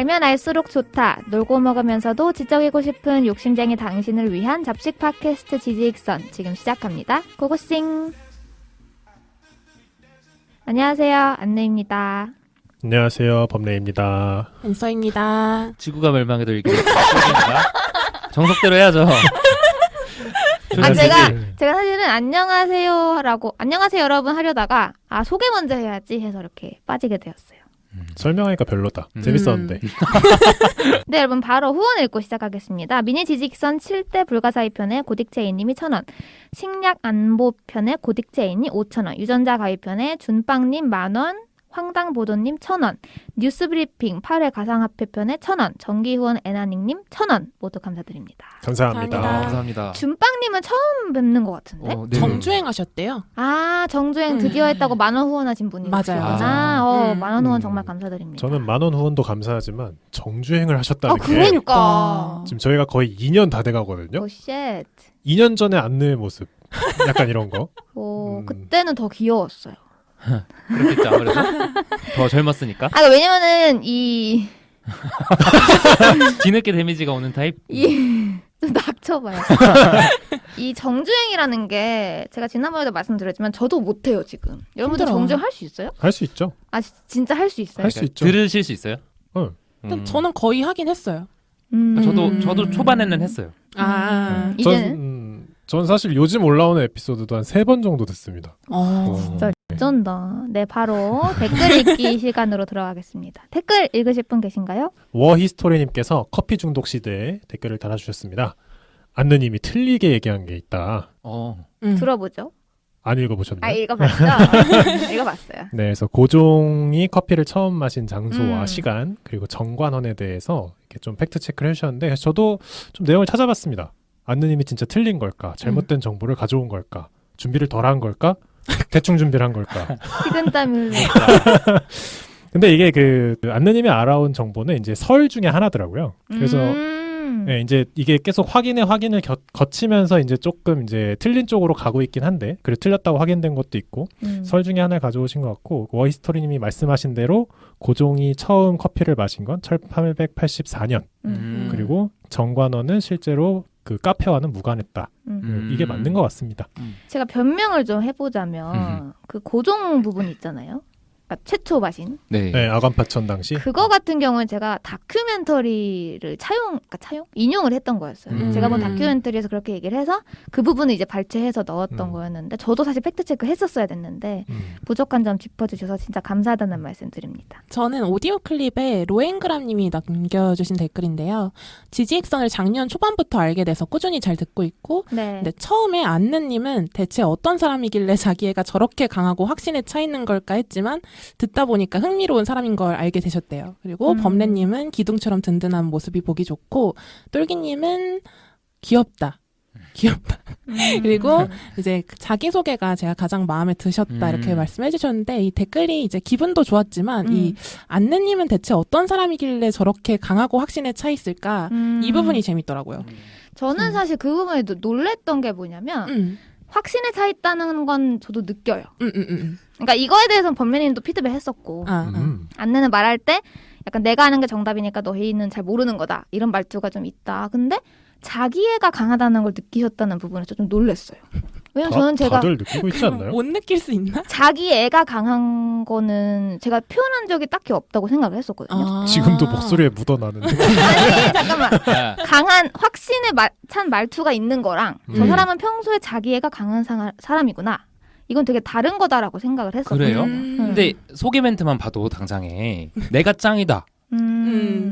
알면 알수록 좋다. 놀고 먹으면서도 지적이고 싶은 욕심쟁이 당신을 위한 잡식 팟캐스트 지지익선 지금 시작합니다. 고고싱. 안녕하세요. 안내입니다. 안녕하세요. 범래입니다. 은서입니다. 지구가 멸망해도 이게 정석대로 해야죠. 제가 사실은 안녕하세요라고 안녕하세요 여러분 하려다가 소개 먼저 해야지 해서 이렇게 빠지게 되었어요. 설명하니까 별로다. 재밌었는데. 네, 여러분 바로 후원 읽고 시작하겠습니다. 미니 지직선 7대 불가사의 편에 고딕제이님이 1,000원, 식량 안보 편에 고딕제이님 5,000원, 유전자 가위 편에 준빵님 10,000원, 황당보도님 1,000원, 뉴스브리핑 8회 가상화폐 편에 1,000원, 정기후원 애나닝님 1,000원 모두 감사드립니다. 감사합니다. 감사합니다. 준빵님은 처음 뵙는 것 같은데? 네. 정주행 하셨대요. 정주행 드디어 했다고 10,000원 후원하신 분이 맞아요. 계시구나. 10,000원 후원 정말 감사드립니다. 저는 10,000원 후원도 감사하지만 정주행을 하셨다는 게 그러니까. 지금 저희가 거의 2년 다 돼가거든요. 오 쉣. 2년 전에 안내의 모습. 약간 이런 거. 그때는 더 귀여웠어요. 그렇겠죠. 아무래도 더 젊었으니까. 왜냐면은 뒤늦게 데미지가 오는 타입. 좀 낙쳐봐요. 이 정주행이라는 게 제가 지난번에도 말씀드렸지만 저도 못해요 지금. 여러분들 힘들어. 정주행 할 수 있어요? 할 수 있죠. 진짜 할 수 있어요? 할 수 있죠. 들으실 수 있어요? 저는 거의 하긴 했어요. 저도 초반에는 했어요. 이제는 전 사실 요즘 올라오는 에피소드도 한 3번 정도 듣습니다. 진짜 어쩐다. 네, 바로 댓글 읽기 시간으로 들어가겠습니다. 댓글 읽으실 분 계신가요? 워히스토리님께서 커피 중독 시대에 댓글을 달아주셨습니다. 안느님이 틀리게 얘기한 게 있다. 들어보죠. 안 읽어보셨나요? 읽어봤죠. 읽어봤어요. 네, 그래서 고종이 커피를 처음 마신 장소와 시간 그리고 정관원에 대해서 이렇게 좀 팩트 체크를 해주셨는데 그래서 저도 좀 내용을 찾아봤습니다. 안느님이 진짜 틀린 걸까? 잘못된 정보를 가져온 걸까? 준비를 덜한 걸까? 대충 준비를 한 걸까? 식은땀 흘려. 근데 이게 안느님이 알아온 정보는 이제 설 중에 하나더라고요. 그래서 네, 이제 이게 계속 확인을 거치면서 이제 조금 이제 틀린 쪽으로 가고 있긴 한데, 그리고 틀렸다고 확인된 것도 있고, 설 중에 하나를 가져오신 것 같고, 워히스토리님이 말씀하신 대로 고종이 처음 커피를 마신 건 1884년, 그리고 정관원은 실제로 그 카페와는 무관했다. 이게 맞는 것 같습니다. 제가 변명을 좀 해보자면 그 고종 부분 있잖아요. 그러니까 최초 마신. 네. 아관파천 당시. 그거 같은 경우는 제가 다큐멘터리를 인용을 했던 거였어요. 제가 본 다큐멘터리에서 그렇게 얘기를 해서 그 부분을 이제 발췌해서 넣었던 거였는데 저도 사실 팩트체크 했었어야 됐는데 부족한 점 짚어주셔서 진짜 감사하다는 말씀 드립니다. 저는 오디오 클립에 로엔그람님이 남겨주신 댓글인데요. 지지익선을 작년 초반부터 알게 돼서 꾸준히 잘 듣고 있고 근데 처음에 안느님은 대체 어떤 사람이길래 자기애가 저렇게 강하고 확신에 차 있는 걸까 했지만 듣다 보니까 흥미로운 사람인 걸 알게 되셨대요. 그리고 범래님은 기둥처럼 든든한 모습이 보기 좋고 똘기님은 귀엽다. 그리고 이제 자기소개가 제가 가장 마음에 드셨다 이렇게 말씀해 주셨는데 이 댓글이 이제 기분도 좋았지만 이 안느님은 대체 어떤 사람이길래 저렇게 강하고 확신에 차 있을까 이 부분이 재밌더라고요. 저는 사실 그 부분에 놀랬던 게 뭐냐면 확신에 차 있다는 건 저도 느껴요. 그러니까 이거에 대해서는 범매님도 피드백 했었고 안내는 말할 때 약간 내가 아는 게 정답이니까 너희는 잘 모르는 거다 이런 말투가 좀 있다. 근데 자기애가 강하다는 걸 느끼셨다는 부분에서 좀 놀랐어요. 왜냐면 저는 다들 느끼고 있지 않나요? 못 느낄 수 있나? 자기애가 강한 거는 제가 표현한 적이 딱히 없다고 생각을 했었거든요. 지금도 목소리에 묻어나는데. 아니 잠깐만. 강한 확신에 찬 말투가 있는 거랑 저 사람은 평소에 자기애가 강한 사람이구나. 이건 되게 다른 거다라고 생각을 했었어요. 그래요? 근데 소개 멘트만 봐도 당장에 내가 짱이다.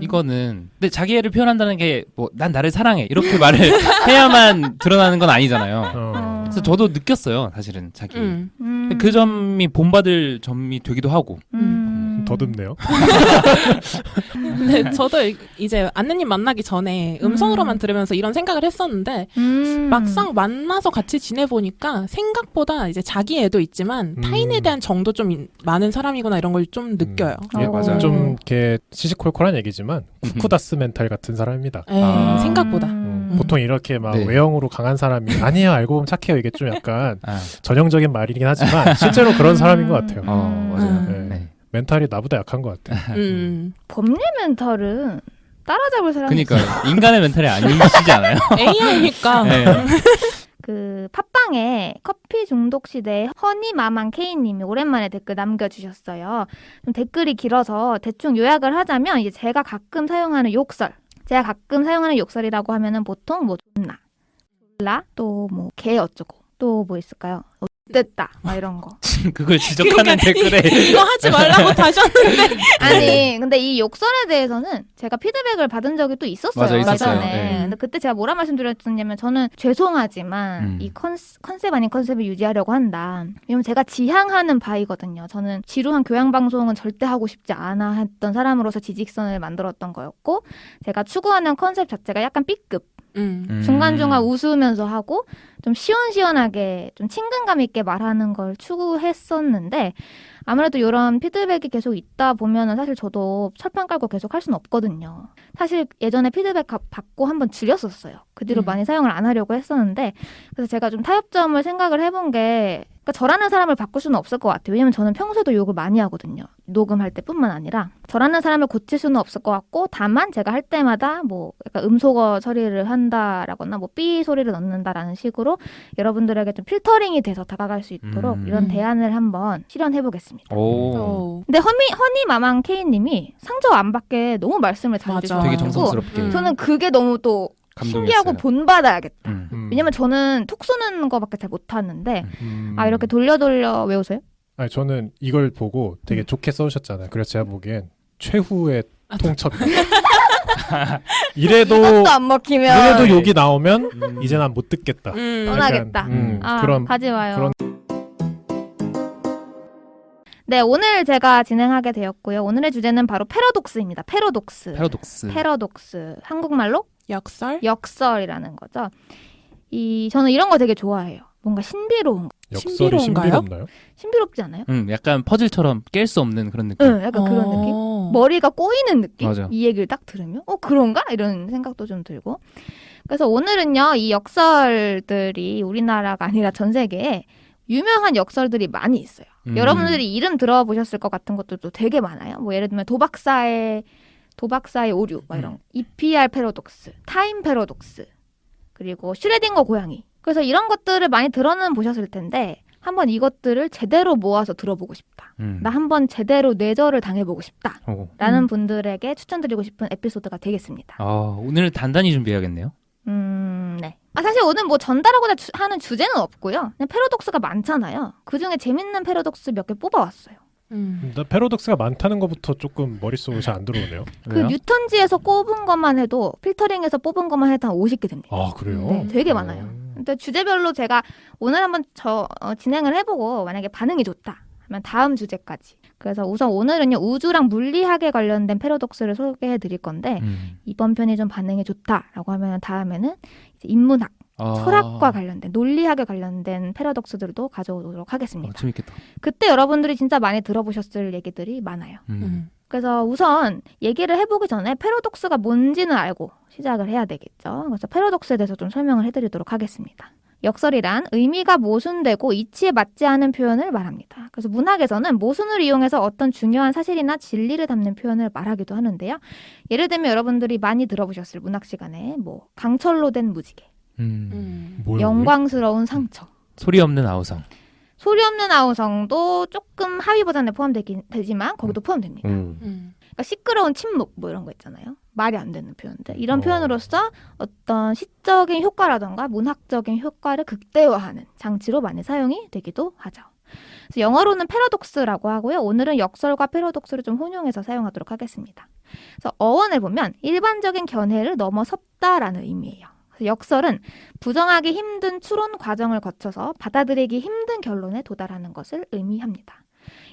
이거는 근데 자기애를 표현한다는 게 뭐 난 나를 사랑해 이렇게 말을 해야만 드러나는 건 아니잖아요. 그래서 저도 느꼈어요, 사실은 자기. 그 점이 본받을 점이 되기도 하고. 더듬네요. 근데 저도 이제 안느님 만나기 전에 음성으로만 들으면서 이런 생각을 했었는데 막상 만나서 같이 지내보니까 생각보다 이제 자기 애도 있지만 타인에 대한 정도 좀 많은 사람이구나 이런 걸 좀 느껴요. 예, 맞아요. 좀 이렇게 시시콜콜한 얘기지만 쿠쿠다스 멘탈 같은 사람입니다. 생각보다. 보통 이렇게 막 네. 외형으로 강한 사람이 아니에요, 알고 보면 착해요. 이게 좀 약간 전형적인 말이긴 하지만 실제로 그런 사람인 것 같아요. 맞아요. 네. 네. 멘탈이 나보다 약한 것 같아. 법률 멘탈은 따라잡을 사람이 그러니까 인간의 멘탈이 아니시지 않아요? AI니까. 네. 그 팟빵에 커피 중독 시대에 허니마망 K님이 오랜만에 댓글 남겨주셨어요. 좀 댓글이 길어서 대충 요약을 하자면 이제 제가 가끔 사용하는 욕설. 제가 가끔 사용하는 욕설이라고 하면은 보통 뭐 졸라 또 뭐 개 어쩌고 또 뭐 있을까요? 됐다 막 이런 거. 그걸 지적하는 댓글에 이거 하지 말라고 다시 하는데. 아니 근데 이 욕설에 대해서는 제가 피드백을 받은 적이 또 있었어요. 맞아, 있었어요. 네. 근데 그때 제가 뭐라 말씀드렸냐면 저는 죄송하지만 이 컨셉 아닌 컨셉을 유지하려고 한다. 왜냐면 제가 지향하는 바이거든요. 저는 지루한 교양방송은 절대 하고 싶지 않아 했던 사람으로서 지직선을 만들었던 거였고 제가 추구하는 컨셉 자체가 약간 B급 중간중간 웃으면서 하고 좀 시원시원하게 좀 친근감 있게 말하는 걸 추구했었는데 아무래도 이런 피드백이 계속 있다 보면은 사실 저도 철판 깔고 계속 할 수는 없거든요. 사실 예전에 피드백 받고 한번 줄였었어요. 그 뒤로 많이 사용을 안 하려고 했었는데 그래서 제가 좀 타협점을 생각을 해본 게 그러니까 저라는 사람을 바꿀 수는 없을 것 같아요. 왜냐면 저는 평소에도 욕을 많이 하거든요. 녹음할 때뿐만 아니라 저라는 사람을 고칠 수는 없을 것 같고 다만 제가 할 때마다 뭐 약간 음소거 처리를 한다라거나 뭐 삐 소리를 넣는다라는 식으로 여러분들에게 좀 필터링이 돼서 다가갈 수 있도록 이런 대안을 한번 실현해 보겠습니다. 근데 허니마망 K님이 상처 안 받게 너무 말씀을 잘 주셔서 되게 정성스럽게 저는 그게 너무 또 신기하고 본받아야겠다. 왜냐면 저는 톡 쏘는 거밖에 잘 못하는데 아 이렇게 돌려 외우세요? 아니 저는 이걸 보고 되게 좋게 써주셨잖아요. 그래서 제가 보기엔 최후의 통첩. 이래도 안 먹히면 이래도 욕이 나오면 이제 난 못 듣겠다. 떠나겠다. 그런 가지 마요. 네, 오늘 제가 진행하게 되었고요. 오늘의 주제는 바로 패러독스입니다. 패러독스. 한국말로 역설이라는 거죠. 저는 이런 거 되게 좋아해요. 뭔가 신비로운 거. 역설이 신비롭나요? 신비롭지 않아요? 약간 퍼즐처럼 깰 수 없는 그런 느낌. 응, 약간 그런 느낌. 머리가 꼬이는 느낌. 맞아. 이 얘기를 딱 들으면 그런가? 이런 생각도 좀 들고. 그래서 오늘은요. 이 역설들이 우리나라가 아니라 전 세계에 유명한 역설들이 많이 있어요. 여러분들이 이름 들어보셨을 것 같은 것들도 되게 많아요. 뭐 예를 들면 도박사의 오류, 막 이런 EPR 패러독스, 타임 패러독스, 그리고 슈레딩거 고양이. 그래서 이런 것들을 많이 들어는 보셨을 텐데 한번 이것들을 제대로 모아서 들어보고 싶다. 나 한번 제대로 뇌절을 당해보고 싶다. 라는 분들에게 추천드리고 싶은 에피소드가 되겠습니다. 오늘 단단히 준비해야겠네요. 네. 사실 오늘 뭐 전달하고자 하는 주제는 없고요. 그냥 패러독스가 많잖아요. 그중에 재밌는 패러독스 몇 개 뽑아왔어요. 나 패러독스가 많다는 것부터 조금 머릿속에 잘 안 들어오네요. 그 뉴턴지에서 꼽은 것만 해도 필터링해서 뽑은 것만 해도 한 50개 됩니다. 아 그래요? 네, 되게 많아요. 근데 주제별로 제가 오늘 한번 진행을 해보고 만약에 반응이 좋다 하면 다음 주제까지. 그래서 우선 오늘은요 우주랑 물리학에 관련된 패러독스를 소개해 드릴 건데 이번 편이 좀 반응이 좋다라고 하면 다음에는 이제 인문학, 철학과 관련된 논리학에 관련된 패러독스들도 가져오도록 하겠습니다. 재밌겠다. 그때 여러분들이 진짜 많이 들어보셨을 얘기들이 많아요. 그래서 우선 얘기를 해보기 전에 패러독스가 뭔지는 알고 시작을 해야 되겠죠. 그래서 패러독스에 대해서 좀 설명을 해드리도록 하겠습니다. 역설이란 의미가 모순되고 이치에 맞지 않은 표현을 말합니다. 그래서 문학에서는 모순을 이용해서 어떤 중요한 사실이나 진리를 담는 표현을 말하기도 하는데요. 예를 들면 여러분들이 많이 들어보셨을 문학 시간에 뭐 강철로 된 무지개, 영광스러운 상처, 소리 없는 아우성. 소리 없는 아우성도 조금 하위 버전에 포함되지만 거기도 포함됩니다. 그러니까 시끄러운 침묵 뭐 이런 거 있잖아요. 말이 안 되는 표현들. 이런 표현으로서 어떤 시적인 효과라던가 문학적인 효과를 극대화하는 장치로 많이 사용이 되기도 하죠. 그래서 영어로는 패러독스라고 하고요. 오늘은 역설과 패러독스를 좀 혼용해서 사용하도록 하겠습니다. 그래서 어원을 보면 일반적인 견해를 넘어섰다라는 의미예요. 역설은 부정하기 힘든 추론 과정을 거쳐서 받아들이기 힘든 결론에 도달하는 것을 의미합니다.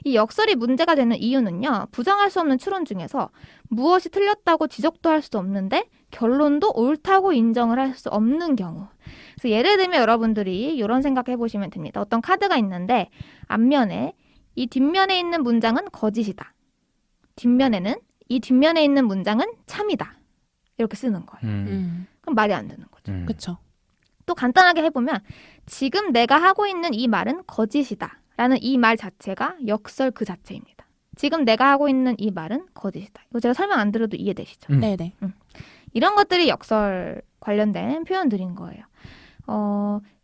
이 역설이 문제가 되는 이유는요. 부정할 수 없는 추론 중에서 무엇이 틀렸다고 지적도 할 수 없는데 결론도 옳다고 인정을 할 수 없는 경우. 그래서 예를 들면 여러분들이 이런 생각 해보시면 됩니다. 어떤 카드가 있는데 앞면에 이 뒷면에 있는 문장은 거짓이다. 뒷면에는 이 뒷면에 있는 문장은 참이다. 이렇게 쓰는 거예요. 그럼 말이 안 되는 거죠. 그렇죠. 또 간단하게 해보면 지금 내가 하고 있는 이 말은 거짓이다. 라는 이 말 자체가 역설 그 자체입니다. 지금 내가 하고 있는 이 말은 거짓이다. 이거 제가 설명 안 드려도 이해되시죠? 네네. 이런 것들이 역설 관련된 표현들인 거예요.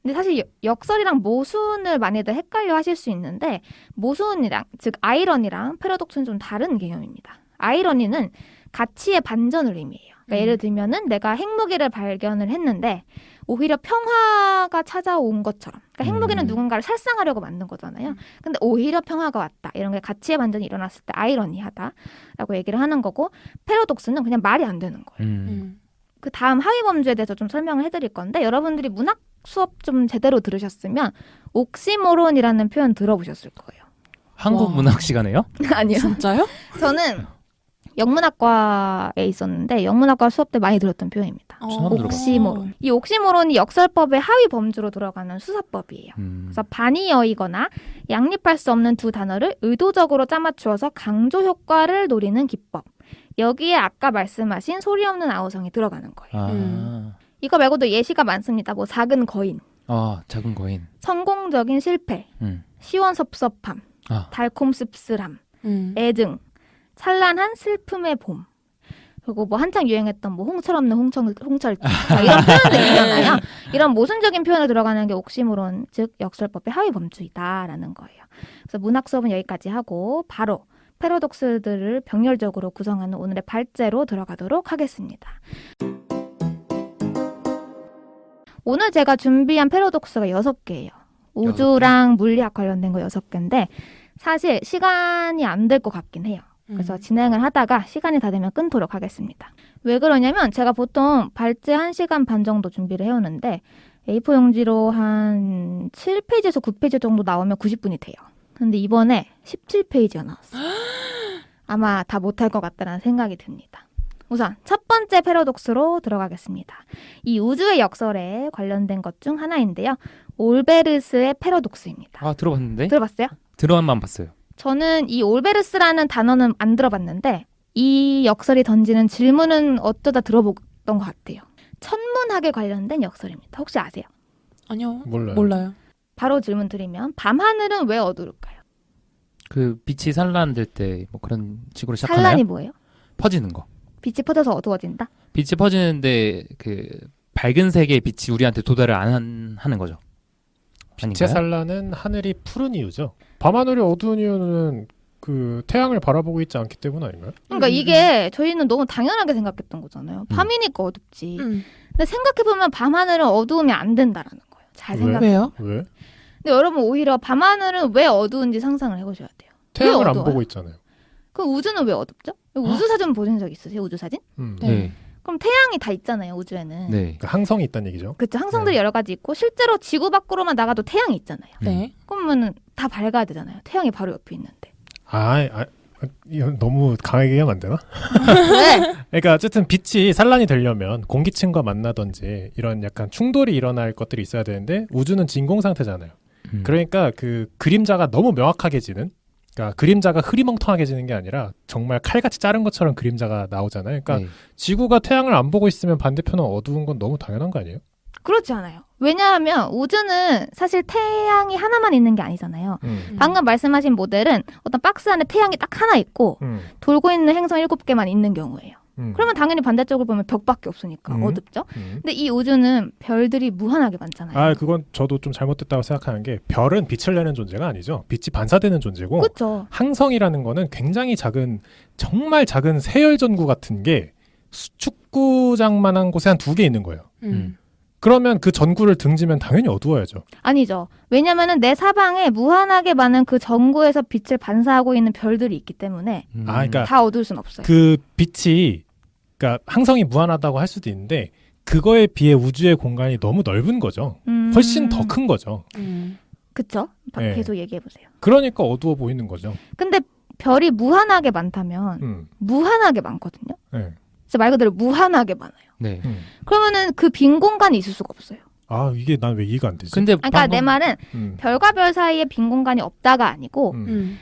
근데 사실 역설이랑 모순을 많이들 헷갈려 하실 수 있는데 모순이랑 즉 아이러니랑 패러독스는 좀 다른 개념입니다. 아이러니는 가치의 반전을 의미해요. 그러니까 예를 들면은 내가 핵무기를 발견을 했는데 오히려 평화가 찾아온 것처럼. 그러니까 핵무기는 누군가를 살상하려고 만든 거잖아요. 근데 오히려 평화가 왔다. 이런 게 가치의 반전이 일어났을 때 아이러니하다라고 얘기를 하는 거고 패러독스는 그냥 말이 안 되는 거예요. 그 다음 하위 범주에 대해서 좀 설명을 해드릴 건데 여러분들이 문학 수업 좀 제대로 들으셨으면 옥시모론이라는 표현 들어보셨을 거예요. 한국 문학 시간에요? 아니요. 진짜요? 저는 영문학과에 있었는데 영문학과 수업 때 많이 들었던 표현입니다. 처음 들어봤어요. 옥시모론. 이 옥시모론이 역설법의 하위 범주로 들어가는 수사법이에요. 그래서 반이어이거나 양립할 수 없는 두 단어를 의도적으로 짜맞추어서 강조 효과를 노리는 기법. 여기에 아까 말씀하신 소리 없는 아우성이 들어가는 거예요. 이거 말고도 예시가 많습니다. 뭐 작은 거인, 작은 거인, 성공적인 실패, 시원섭섭함, 달콤 씁쓸함, 애증, 찬란한 슬픔의 봄. 그리고 뭐 한창 유행했던 뭐 홍철 없는 홍철 이런 표현들 있잖아요. 이런 모순적인 표현을 들어가는 게 옥시모론, 즉 역설법의 하위 범주이다라는 거예요. 그래서 문학 수업은 여기까지 하고 바로 패러독스들을 병렬적으로 구성하는 오늘의 발제로 들어가도록 하겠습니다. 오늘 제가 준비한 패러독스가 6개예요. 우주랑 물리학 관련된 거 6개인데 사실 시간이 안 될 것 같긴 해요. 그래서 진행을 하다가 시간이 다 되면 끊도록 하겠습니다. 왜 그러냐면 제가 보통 발제 1시간 반 정도 준비를 해오는데 A4 용지로 한 7페이지에서 9페이지 정도 나오면 90분이 돼요. 근데 이번에 17페이지가 나왔어요. 아마 다 못할 것 같다는 생각이 듭니다. 우선 첫 번째 패러독스로 들어가겠습니다. 이 우주의 역설에 관련된 것 중 하나인데요. 올베르스의 패러독스입니다. 들어봤는데? 들어봤어요? 들어만 봤어요. 저는 이 올베르스라는 단어는 안 들어봤는데 이 역설이 던지는 질문은 어쩌다 들어봤던 것 같아요. 천문학에 관련된 역설입니다. 혹시 아세요? 아니요. 몰라요. 바로 질문 드리면 밤하늘은 왜 어두울까요? 그 빛이 산란될 때 뭐 그런 식으로 시작하나요? 산란이 뭐예요? 퍼지는 거. 빛이 퍼져서 어두워진다? 빛이 퍼지는데 그 밝은 색의 빛이 우리한테 도달을 안 하는 거죠. 빛의 산란은 하늘이 푸른 이유죠. 밤하늘이 어두운 이유는 그 태양을 바라보고 있지 않기 때문 아닌가요? 그러니까 이게 저희는 너무 당연하게 생각했던 거잖아요. 밤이니까 어둡지. 근데 생각해보면 밤하늘은 어두우면 안 된다라는 거예요. 잘 생각해. 왜요? 왜? 근데 여러분 오히려 밤하늘은 왜 어두운지 상상을 해보셔야 돼요. 태양을 안 보고 있잖아요. 그럼 우주는 왜 어둡죠? 우주 사진 보신 적 있으세요? 우주 사진? 네. 그럼 태양이 다 있잖아요, 우주에는. 네. 그러니까 항성이 있다는 얘기죠. 그렇죠. 항성들이 여러 가지 있고 실제로 지구 밖으로만 나가도 태양이 있잖아요. 네. 그러면은 다 밝아야 되잖아요. 태양이 바로 옆에 있는데. 이건 너무 강하게 얘기하면 안 되나? 왜? 그러니까 어쨌든 빛이 산란이 되려면 공기층과 만나든지 이런 약간 충돌이 일어날 것들이 있어야 되는데 우주는 진공 상태잖아요. 그러니까 그 그림자가 너무 명확하게 지는, 그러니까 그림자가 흐리멍텅하게 지는 게 아니라 정말 칼같이 자른 것처럼 그림자가 나오잖아요. 그러니까 지구가 태양을 안 보고 있으면 반대편은 어두운 건 너무 당연한 거 아니에요? 그렇지 않아요. 왜냐하면 우주는 사실 태양이 하나만 있는 게 아니잖아요. 방금 말씀하신 모델은 어떤 박스 안에 태양이 딱 하나 있고 돌고 있는 행성 7개만 있는 경우예요. 그러면 당연히 반대쪽을 보면 벽밖에 없으니까 어둡죠. 근데 이 우주는 별들이 무한하게 많잖아요. 그건 저도 좀 잘못됐다고 생각하는 게 별은 빛을 내는 존재가 아니죠. 빛이 반사되는 존재고 그렇죠. 항성이라는 거는 굉장히 작은, 정말 작은 세열전구 같은 게 축구장만한 곳에 한 2개 있는 거예요. 그러면 그 전구를 등지면 당연히 어두워야죠. 아니죠. 왜냐면은 내 사방에 무한하게 많은 그 전구에서 빛을 반사하고 있는 별들이 있기 때문에 그러니까 다 어두울 순 없어요. 그 빛이, 그러니까 항성이 무한하다고 할 수도 있는데 그거에 비해 우주의 공간이 너무 넓은 거죠. 훨씬 더 큰 거죠. 그쵸? 네. 계속 얘기해보세요. 그러니까 어두워 보이는 거죠. 근데 별이 무한하게 많다면 무한하게 많거든요. 네. 진짜 말 그대로 무한하게 많아요. 네. 그러면은 그 빈 공간이 있을 수가 없어요. 이게 난 왜 이해가 안 되지? 근데 그러니까 내 말은 별과 별 사이에 빈 공간이 없다가 아니고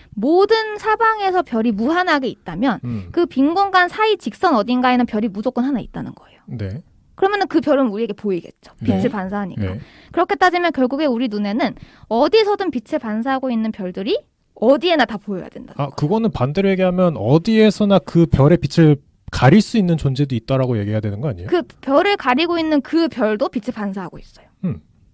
모든 사방에서 별이 무한하게 있다면 그 빈 공간 사이 직선 어딘가에는 별이 무조건 하나 있다는 거예요. 네. 그러면은 그 별은 우리에게 보이겠죠. 빛을 네. 반사하니까. 네. 그렇게 따지면 결국에 우리 눈에는 어디서든 빛을 반사하고 있는 별들이 어디에나 다 보여야 된다. 그거는 반대로 얘기하면 어디에서나 그 별의 빛을 가릴 수 있는 존재도 있다라고 얘기해야 되는 거 아니에요? 그 별을 가리고 있는 그 별도 빛을 반사하고 있어요.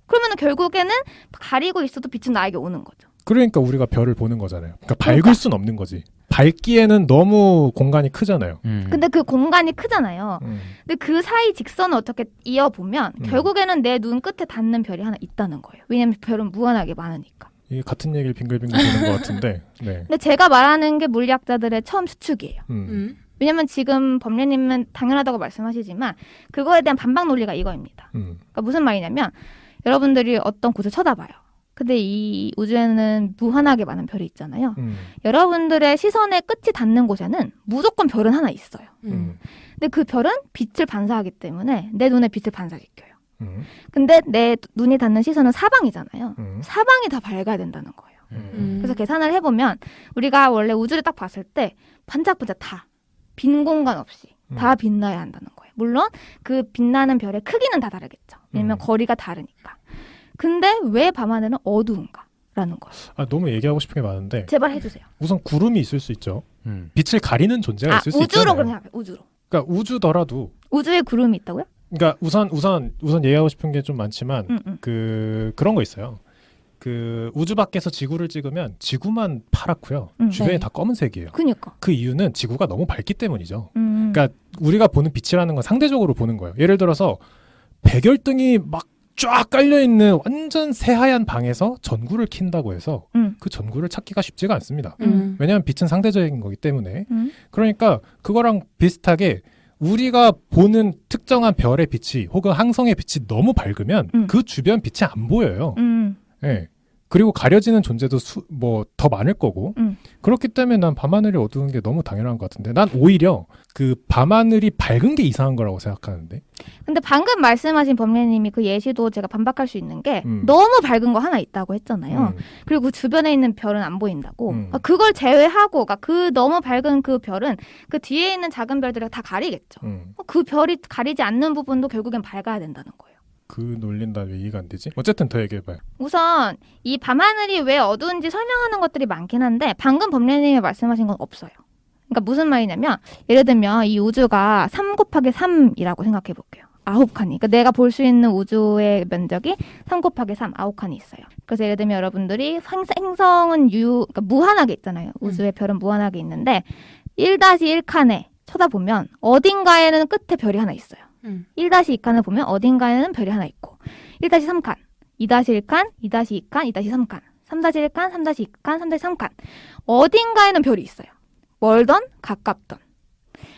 그러면 결국에는 가리고 있어도 빛은 나에게 오는 거죠. 그러니까 우리가 별을 보는 거잖아요. 그러니까 밝을 순 없는 거지. 밝기에는 너무 공간이 크잖아요. 근데 그 공간이 크잖아요. 근데 그 사이 직선을 어떻게 이어보면 결국에는 내 눈 끝에 닿는 별이 하나 있다는 거예요. 왜냐면 별은 무한하게 많으니까. 이게 같은 얘기를 빙글빙글 도는 것 같은데. 네. 근데 제가 말하는 게 물리학자들의 처음 추측이에요. 왜냐면 지금 법례님은 당연하다고 말씀하시지만 그거에 대한 반박 논리가 이거입니다. 그러니까 무슨 말이냐면 여러분들이 어떤 곳을 쳐다봐요. 근데 이 우주에는 무한하게 많은 별이 있잖아요. 여러분들의 시선의 끝이 닿는 곳에는 무조건 별은 하나 있어요. 근데 그 별은 빛을 반사하기 때문에 내 눈에 빛을 반사시켜요. 근데 내 눈이 닿는 시선은 사방이잖아요. 사방이 다 밝아야 된다는 거예요. 그래서 계산을 해보면 우리가 원래 우주를 딱 봤을 때 반짝반짝 다 빈 공간 없이 다 빛나야 한다는 거예요. 물론 그 빛나는 별의 크기는 다 다르겠죠. 왜냐면 거리가 다르니까. 근데 왜 밤하늘은 어두운가라는 거예요. 너무 얘기하고 싶은 게 많은데 제발 해주세요. 우선 구름이 있을 수 있죠. 빛을 가리는 존재가 있을 수 있잖아요. 우주로 그럼 생각해요. 우주로. 그러니까 우주더라도 우주에 구름이 있다고요? 그러니까 우선 얘기하고 싶은 게 좀 많지만 그런 거 있어요. 그 우주 밖에서 지구를 찍으면 지구만 파랗고요. 주변이 네. 다 검은색이에요. 그니까. 그 이유는 지구가 너무 밝기 때문이죠. 그러니까 우리가 보는 빛이라는 건 상대적으로 보는 거예요. 예를 들어서 백열등이 막 쫙 깔려있는 완전 새하얀 방에서 전구를 킨다고 해서 그 전구를 찾기가 쉽지가 않습니다. 왜냐하면 빛은 상대적인 거기 때문에. 그러니까 그거랑 비슷하게 우리가 보는 특정한 별의 빛이 혹은 항성의 빛이 너무 밝으면 그 주변 빛이 안 보여요. 네. 그리고 가려지는 존재도 더 많을 거고 그렇기 때문에 난 밤하늘이 어두운 게 너무 당연한 것 같은데 난 오히려 그 밤하늘이 밝은 게 이상한 거라고 생각하는데. 근데 방금 말씀하신 법례님이 그 예시도 제가 반박할 수 있는 게 너무 밝은 거 하나 있다고 했잖아요. 그리고 그 주변에 있는 별은 안 보인다고. 그걸 제외하고 그 너무 밝은 그 별은 그 뒤에 있는 작은 별들을 다 가리겠죠. 그 별이 가리지 않는 부분도 결국엔 밝아야 된다는 거예요. 그 논리는 왜 이해가 안 되지? 어쨌든 더 얘기해봐요. 우선 이 밤하늘이 왜 어두운지 설명하는 것들이 많긴 한데 방금 법례님이 말씀하신 건 없어요. 그러니까 무슨 말이냐면 예를 들면 이 우주가 3 곱하기 3이라고 생각해 볼게요. 9칸이. 그러니까 내가 볼 수 있는 우주의 면적이 3 곱하기 3, 9칸이 있어요. 그래서 예를 들면 여러분들이 행성은 그러니까 무한하게 있잖아요. 우주의 별은 무한하게 있는데 1-1칸에 쳐다보면 어딘가에는 끝에 별이 하나 있어요. 1-2칸을 보면 어딘가에는 별이 하나 있고 1-3칸, 2-1칸, 2-2칸, 2-3칸, 3-1칸, 3-2칸, 3-3칸 어딘가에는 별이 있어요. 멀던 가깝던.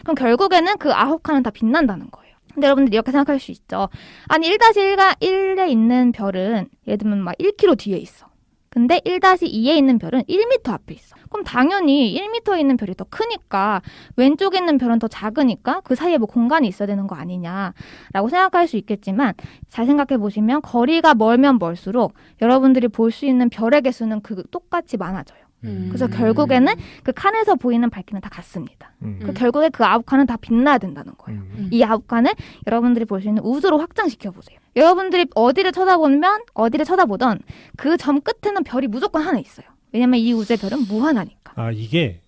그럼 결국에는 그 9칸은 다 빛난다는 거예요. 근데 여러분들 이렇게 생각할 수 있죠. 아니 1-1에 있는 별은 예를 들면 막 1km 뒤에 있어. 근데 1-2에 있는 별은 1m 앞에 있어. 그럼 당연히 1m에 있는 별이 더 크니까 왼쪽에 있는 별은 더 작으니까 그 사이에 뭐 공간이 있어야 되는 거 아니냐라고 생각할 수 있겠지만 잘 생각해 보시면 거리가 멀면 멀수록 여러분들이 볼 수 있는 별의 개수는 똑같이 많아져요. 그래서 결국에는 그 칸에서 보이는 밝기는 다 같습니다. 그 결국에 그 9칸은 다 빛나야 된다는 거예요. 이 9칸을 여러분들이 볼 수 있는 우주로 확장시켜 보세요. 여러분들이 어디를 쳐다보던 그 점 끝에는 별이 무조건 하나 있어요. 왜냐면 이 우주의 별은 무한하니까. 이게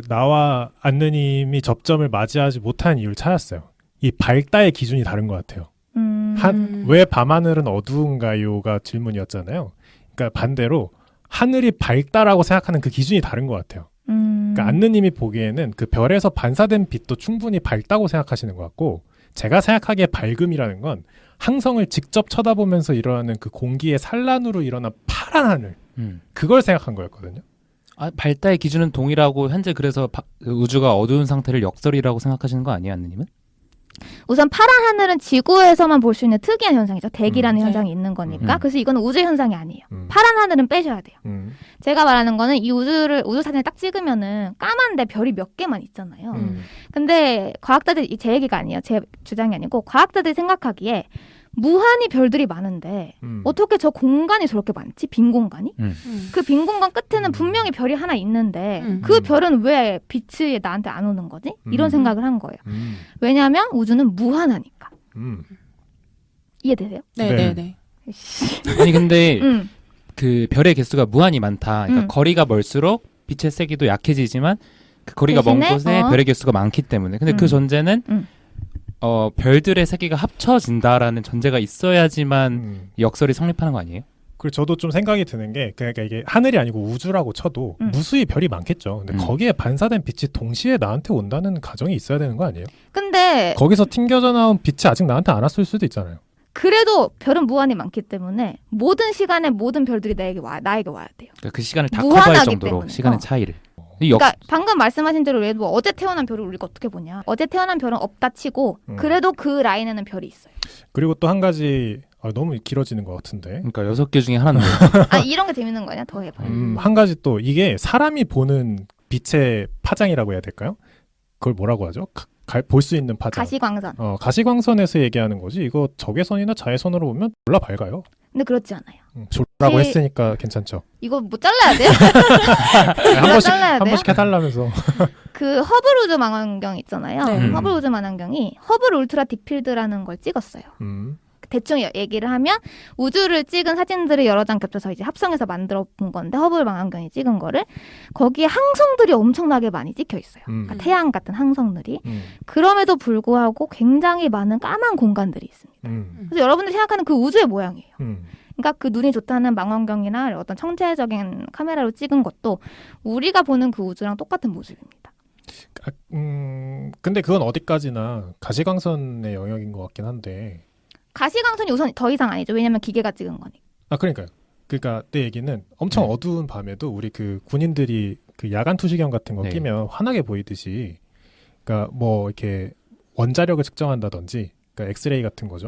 나와 안느님이 접점을 맞이하지 못한 이유를 찾았어요. 이 밝다의 기준이 다른 것 같아요. 왜 밤하늘은 어두운가요가 질문이었잖아요. 그러니까 반대로 하늘이 밝다라고 생각하는 그 기준이 다른 것 같아요. 그러니까 안느님이 보기에는 그 별에서 반사된 빛도 충분히 밝다고 생각하시는 것 같고 제가 생각하기에 밝음이라는 건 항성을 직접 쳐다보면서 일어나는 그 공기의 산란으로 일어난 파란 하늘 그걸 생각한 거였거든요. 밝다의 기준은 동일하고 현재 그래서 우주가 어두운 상태를 역설이라고 생각하시는 거 아니에요, 안느님은? 우선 파란 하늘은 지구에서만 볼 수 있는 특이한 현상이죠. 대기라는 현상이 있는 거니까. 그래서 이건 우주 현상이 아니에요. 파란 하늘은 빼셔야 돼요. 제가 말하는 거는 이 우주 사진을 딱 찍으면은 까만데 별이 몇 개만 있잖아요. 근데 과학자들이 제 얘기가 아니에요. 제 주장이 아니고 과학자들이 생각하기에 무한히 별들이 많은데 어떻게 저 공간이 저렇게 많지? 빈 공간이? 그 빈 공간 끝에는 분명히 별이 하나 있는데 그 별은 왜 빛이 나한테 안 오는 거지? 이런 생각을 한 거예요. 왜냐하면 우주는 무한하니까. 이해되세요? 네네네. 아니 근데 그 별의 개수가 무한히 많다. 그러니까 거리가 멀수록 빛의 세기도 약해지지만 그 거리가 먼 곳에 별의 개수가 많기 때문에. 근데 그 전제는 별들의 세기가 합쳐진다라는 전제가 있어야지만 역설이 성립하는 거 아니에요? 그리고 저도 좀 생각이 드는 게 그러니까 이게 하늘이 아니고 우주라고 쳐도 무수히 별이 많겠죠. 근데 거기에 반사된 빛이 동시에 나한테 온다는 가정이 있어야 되는 거 아니에요? 근데 거기서 튕겨져 나온 빛이 아직 나한테 안 왔을 수도 있잖아요. 그래도 별은 무한히 많기 때문에 모든 시간에 모든 별들이 나에게 와야 돼요. 그러니까 그 시간을 다 커버할 정도로 때문에. 시간의 차이를. 그러니까 방금 말씀하신 대로 예를 들어 어제 태어난 별을 우리가 어떻게 보냐. 어제 태어난 별은 없다 치고 그래도 그 라인에는 별이 있어요. 그리고 또 한 가지 너무 길어지는 것 같은데. 그러니까 6개 중에 하나인데. 이런 게 재밌는 거냐? 더 해봐요. 한 가지 또 이게 사람이 보는 빛의 파장이라고 해야 될까요? 그걸 뭐라고 하죠? 볼 수 있는 파장. 가시광선. 가시광선에서 얘기하는 거지. 이거 적외선이나 자외선으로 보면 몰라 밝아요. 근데 그렇지 않아요. 졸라고 했으니까 괜찮죠. 이거 뭐 잘라야 돼요? 한 번씩 해달라면서. 그 허블 우주 망원경 있잖아요. 네. 허블 우주 망원경이 허블 울트라 딥필드라는 걸 찍었어요. 대충 얘기를 하면 우주를 찍은 사진들을 여러 장 겹쳐서 이제 합성해서 만들어 본 건데 허블 망원경이 찍은 거를 거기에 항성들이 엄청나게 많이 찍혀 있어요. 그러니까 태양 같은 항성들이. 그럼에도 불구하고 굉장히 많은 까만 공간들이 있습니다. 그래서 여러분들이 생각하는 그 우주의 모양이에요. 그러니까 그 눈이 좋다는 망원경이나 어떤 청체적인 카메라로 찍은 것도 우리가 보는 그 우주랑 똑같은 모습입니다. 근데 그건 어디까지나 가시광선의 영역인 것 같긴 한데 가시광선이 우선 더 이상 아니죠. 왜냐면 기계가 찍은 거니까. 그러니까요. 그러니까 내 얘기는 엄청 어두운 밤에도 우리 그 군인들이 그 야간 투시경 같은 거 끼면 환하게 보이듯이 그러니까 뭐 이렇게 원자력을 측정한다든지 그러니까 엑스레이 같은 거죠.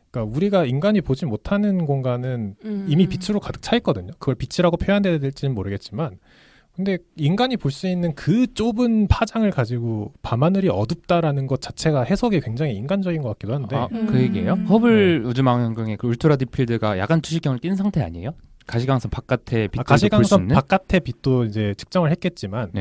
그러니까 우리가 인간이 보지 못하는 공간은 이미 빛으로 가득 차 있거든요. 그걸 빛이라고 표현해야 될지는 모르겠지만 근데 인간이 볼 수 있는 그 좁은 파장을 가지고 밤하늘이 어둡다라는 것 자체가 해석이 굉장히 인간적인 것 같기도 한데. 그 얘기예요? 허블 우주망원경의 그 울트라 딥필드가 야간 투시경을 낀 상태 아니에요? 가시광선 바깥의 빛도 볼 수 가시광선 있는? 바깥의 빛도 이제 측정을 했겠지만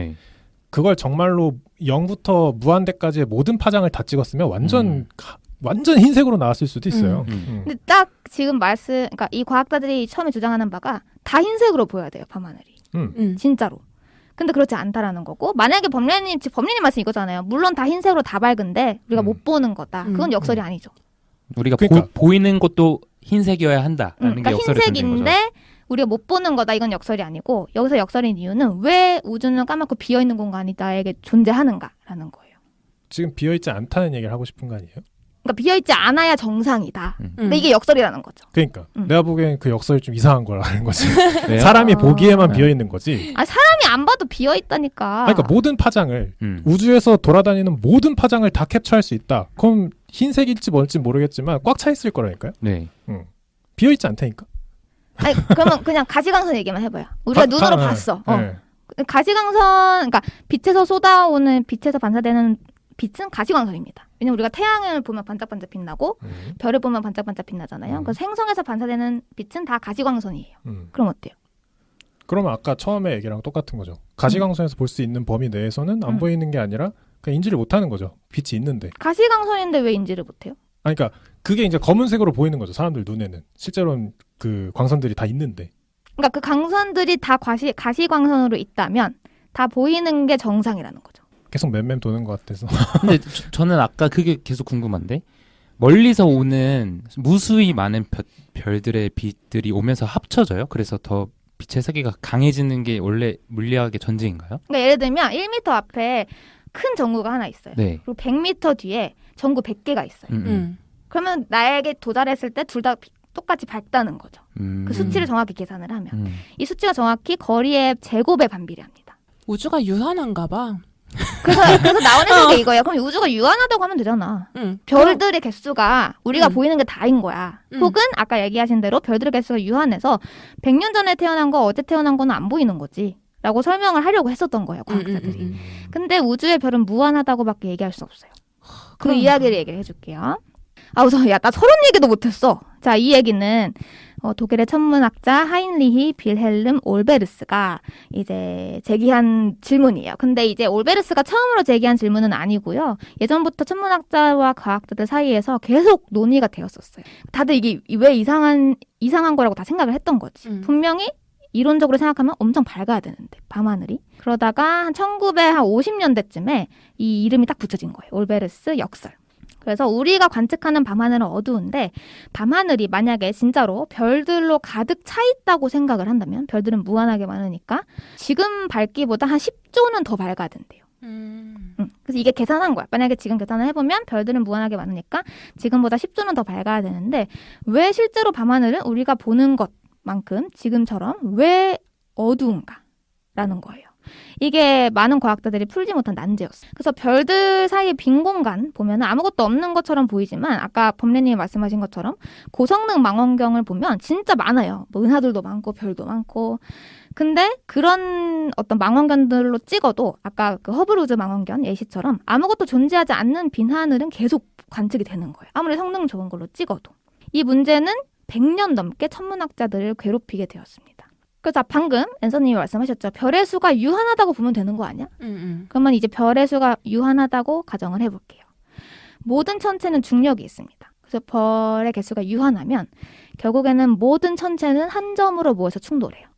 그걸 정말로 0부터 무한대까지의 모든 파장을 다 찍었으면 완전 흰색으로 나왔을 수도 있어요. 근데 딱 지금 그러니까 이 과학자들이 처음에 주장하는 바가 다 흰색으로 보여야 돼요, 밤하늘이. 진짜로. 근데 그렇지 않다라는 거고 만약에 범례님 말씀 이거잖아요. 물론 다 흰색으로 다 밝은데 우리가 못 보는 거다. 그건 역설이 아니죠. 우리가 보이는 것도 흰색이어야 한다라는 게 역설이 되는 거죠. 흰색인데 우리가 못 보는 거다. 이건 역설이 아니고 여기서 역설인 이유는 왜 우주는 까맣고 비어있는 공간이 나에게 존재하는가라는 거예요. 지금 비어있지 않다는 얘기를 하고 싶은 거 아니에요? 그러니까 비어있지 않아야 정상이다. 근데 이게 역설이라는 거죠. 그러니까 내가 보기엔 그 역설이 좀 이상한 거라는 거지. 사람이 보기에만 비어있는 거지. 사람이 안 봐도 비어있다니까. 그러니까 모든 파장을 우주에서 돌아다니는 모든 파장을 다 캡처할 수 있다. 그럼 흰색일지 뭘지 모르겠지만 꽉 차 있을 거라니까요. 비어있지 않다니까. 그러면 그냥 가시광선 얘기만 해봐요. 우리가 눈으로 봤어. 가시광선, 그러니까 빛에서 쏟아오는 빛에서 반사되는 빛은 가시광선입니다. 왜냐면 우리가 태양을 보면 반짝반짝 빛나고 별을 보면 반짝반짝 빛나잖아요. 그래서 행성에서 반사되는 빛은 다 가시광선이에요. 그럼 어때요? 그러면 아까 처음에 얘기랑 똑같은 거죠. 가시광선에서 볼 수 있는 범위 내에서는 안 보이는 게 아니라 그냥 인지를 못하는 거죠. 빛이 있는데. 가시광선인데 왜 인지를 못해요? 그러니까 그게 이제 검은색으로 보이는 거죠. 사람들 눈에는. 실제로는 그 광선들이 다 있는데. 그러니까 그 광선들이 다 가시광선으로 있다면 다 보이는 게 정상이라는 거죠. 계속 맴맴 도는 것 같아서. 근데 저는 아까 그게 계속 궁금한데 멀리서 오는 무수히 많은 별들의 빛들이 오면서 합쳐져요? 그래서 더 빛의 세계가 강해지는 게 원래 물리학의 전제인가요? 그러니까 예를 들면 1m 앞에 큰 전구가 하나 있어요. 그리고 100m 뒤에 전구 100개가 있어요. 그러면 나에게 도달했을 때 둘 다 똑같이 밝다는 거죠. 그 수치를 정확히 계산을 하면. 이 수치가 정확히 거리의 제곱에 반비례합니다. 우주가 유한한가 봐. 그래서 나오는 게 이거예요. 그럼 우주가 유한하다고 하면 되잖아. 별들의 개수가 우리가 보이는 게 다인 거야. 혹은 아까 얘기하신 대로 별들의 개수가 유한해서 100년 전에 태어난 거 어제 태어난 거는 안 보이는 거지. 라고 설명을 하려고 했었던 거예요. 과학자들이. 근데 우주의 별은 무한하다고밖에 얘기할 수 없어요. 그 이야기를 얘기를 해줄게요. 우선 나 서론 얘기도 못했어. 자, 이 얘기는 독일의 천문학자 하인리히 빌헬름 올베르스가 이제 제기한 질문이에요. 근데 이제 올베르스가 처음으로 제기한 질문은 아니고요. 예전부터 천문학자와 과학자들 사이에서 계속 논의가 되었었어요. 다들 이게 왜 이상한 거라고 다 생각을 했던 거지. 분명히 이론적으로 생각하면 엄청 밝아야 되는데 밤하늘이. 그러다가 한 1950년대쯤에 이 이름이 딱 붙여진 거예요. 올베르스 역설. 그래서 우리가 관측하는 밤하늘은 어두운데 밤하늘이 만약에 진짜로 별들로 가득 차 있다고 생각을 한다면 별들은 무한하게 많으니까 지금 밝기보다 한 10조는 더 밝아야 된대요. 그래서 이게 계산한 거야. 만약에 지금 계산을 해보면 별들은 무한하게 많으니까 지금보다 10조는 더 밝아야 되는데 왜 실제로 밤하늘은 우리가 보는 것만큼 지금처럼 왜 어두운가라는 거예요. 이게 많은 과학자들이 풀지 못한 난제였어요. 그래서 별들 사이의 빈 공간 보면 아무것도 없는 것처럼 보이지만 아까 범례님이 말씀하신 것처럼 고성능 망원경을 보면 진짜 많아요. 뭐 은하들도 많고 별도 많고. 근데 그런 어떤 망원경들로 찍어도 아까 그 허블 우주 망원경 예시처럼 아무것도 존재하지 않는 빈 하늘은 계속 관측이 되는 거예요. 아무리 성능 좋은 걸로 찍어도. 이 문제는 100년 넘게 천문학자들을 괴롭히게 되었습니다. 그래서 방금 앤서님이 말씀하셨죠. 별의 수가 유한하다고 보면 되는 거 아니야? 그러면 이제 별의 수가 유한하다고 가정을 해볼게요. 모든 천체는 중력이 있습니다. 그래서 별의 개수가 유한하면 결국에는 모든 천체는 한 점으로 모여서 충돌해요.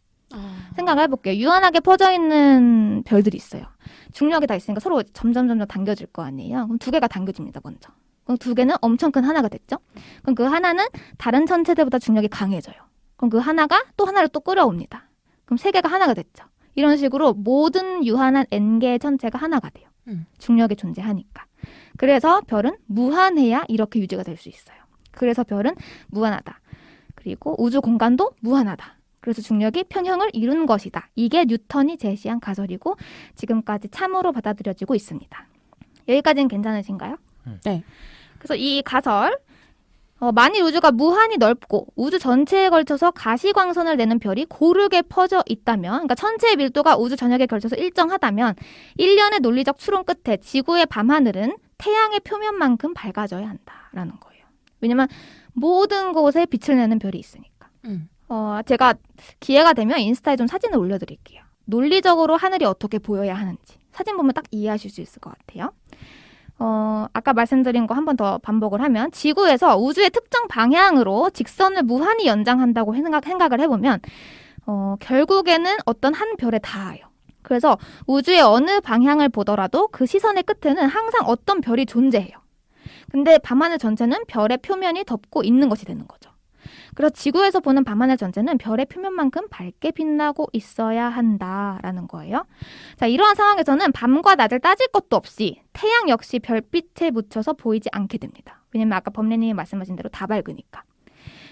생각을 해볼게요. 유한하게 퍼져 있는 별들이 있어요. 중력이 다 있으니까 서로 점점 당겨질 거 아니에요. 그럼 두 개가 당겨집니다, 먼저. 그럼 두 개는 엄청 큰 하나가 됐죠? 그럼 그 하나는 다른 천체들보다 중력이 강해져요. 그럼 그 하나가 또 하나를 또 끌어옵니다. 그럼 세 개가 하나가 됐죠. 이런 식으로 모든 유한한 n개의 천체가 하나가 돼요. 중력이 존재하니까. 그래서 별은 무한해야 이렇게 유지가 될 수 있어요. 그래서 별은 무한하다. 그리고 우주 공간도 무한하다. 그래서 중력이 편형을 이룬 것이다. 이게 뉴턴이 제시한 가설이고 지금까지 참으로 받아들여지고 있습니다. 여기까지는 괜찮으신가요? 네. 그래서 이 가설 만일 우주가 무한히 넓고 우주 전체에 걸쳐서 가시광선을 내는 별이 고르게 퍼져 있다면 그러니까 천체의 밀도가 우주 전역에 걸쳐서 일정하다면 1년의 논리적 추론 끝에 지구의 밤하늘은 태양의 표면만큼 밝아져야 한다라는 거예요. 왜냐면 모든 곳에 빛을 내는 별이 있으니까. 제가 기회가 되면 인스타에 좀 사진을 올려드릴게요. 논리적으로 하늘이 어떻게 보여야 하는지 사진 보면 딱 이해하실 수 있을 것 같아요. 아까 말씀드린 거 한 번 더 반복을 하면 지구에서 우주의 특정 방향으로 직선을 무한히 연장한다고 생각을 해보면 결국에는 어떤 한 별에 닿아요. 그래서 우주의 어느 방향을 보더라도 그 시선의 끝에는 항상 어떤 별이 존재해요. 근데 밤하늘 전체는 별의 표면이 덮고 있는 것이 되는 거죠. 그래서 지구에서 보는 밤하늘 전체는 별의 표면만큼 밝게 빛나고 있어야 한다라는 거예요. 자, 이러한 상황에서는 밤과 낮을 따질 것도 없이 태양 역시 별빛에 묻혀서 보이지 않게 됩니다. 왜냐면 아까 범례님이 말씀하신 대로 다 밝으니까.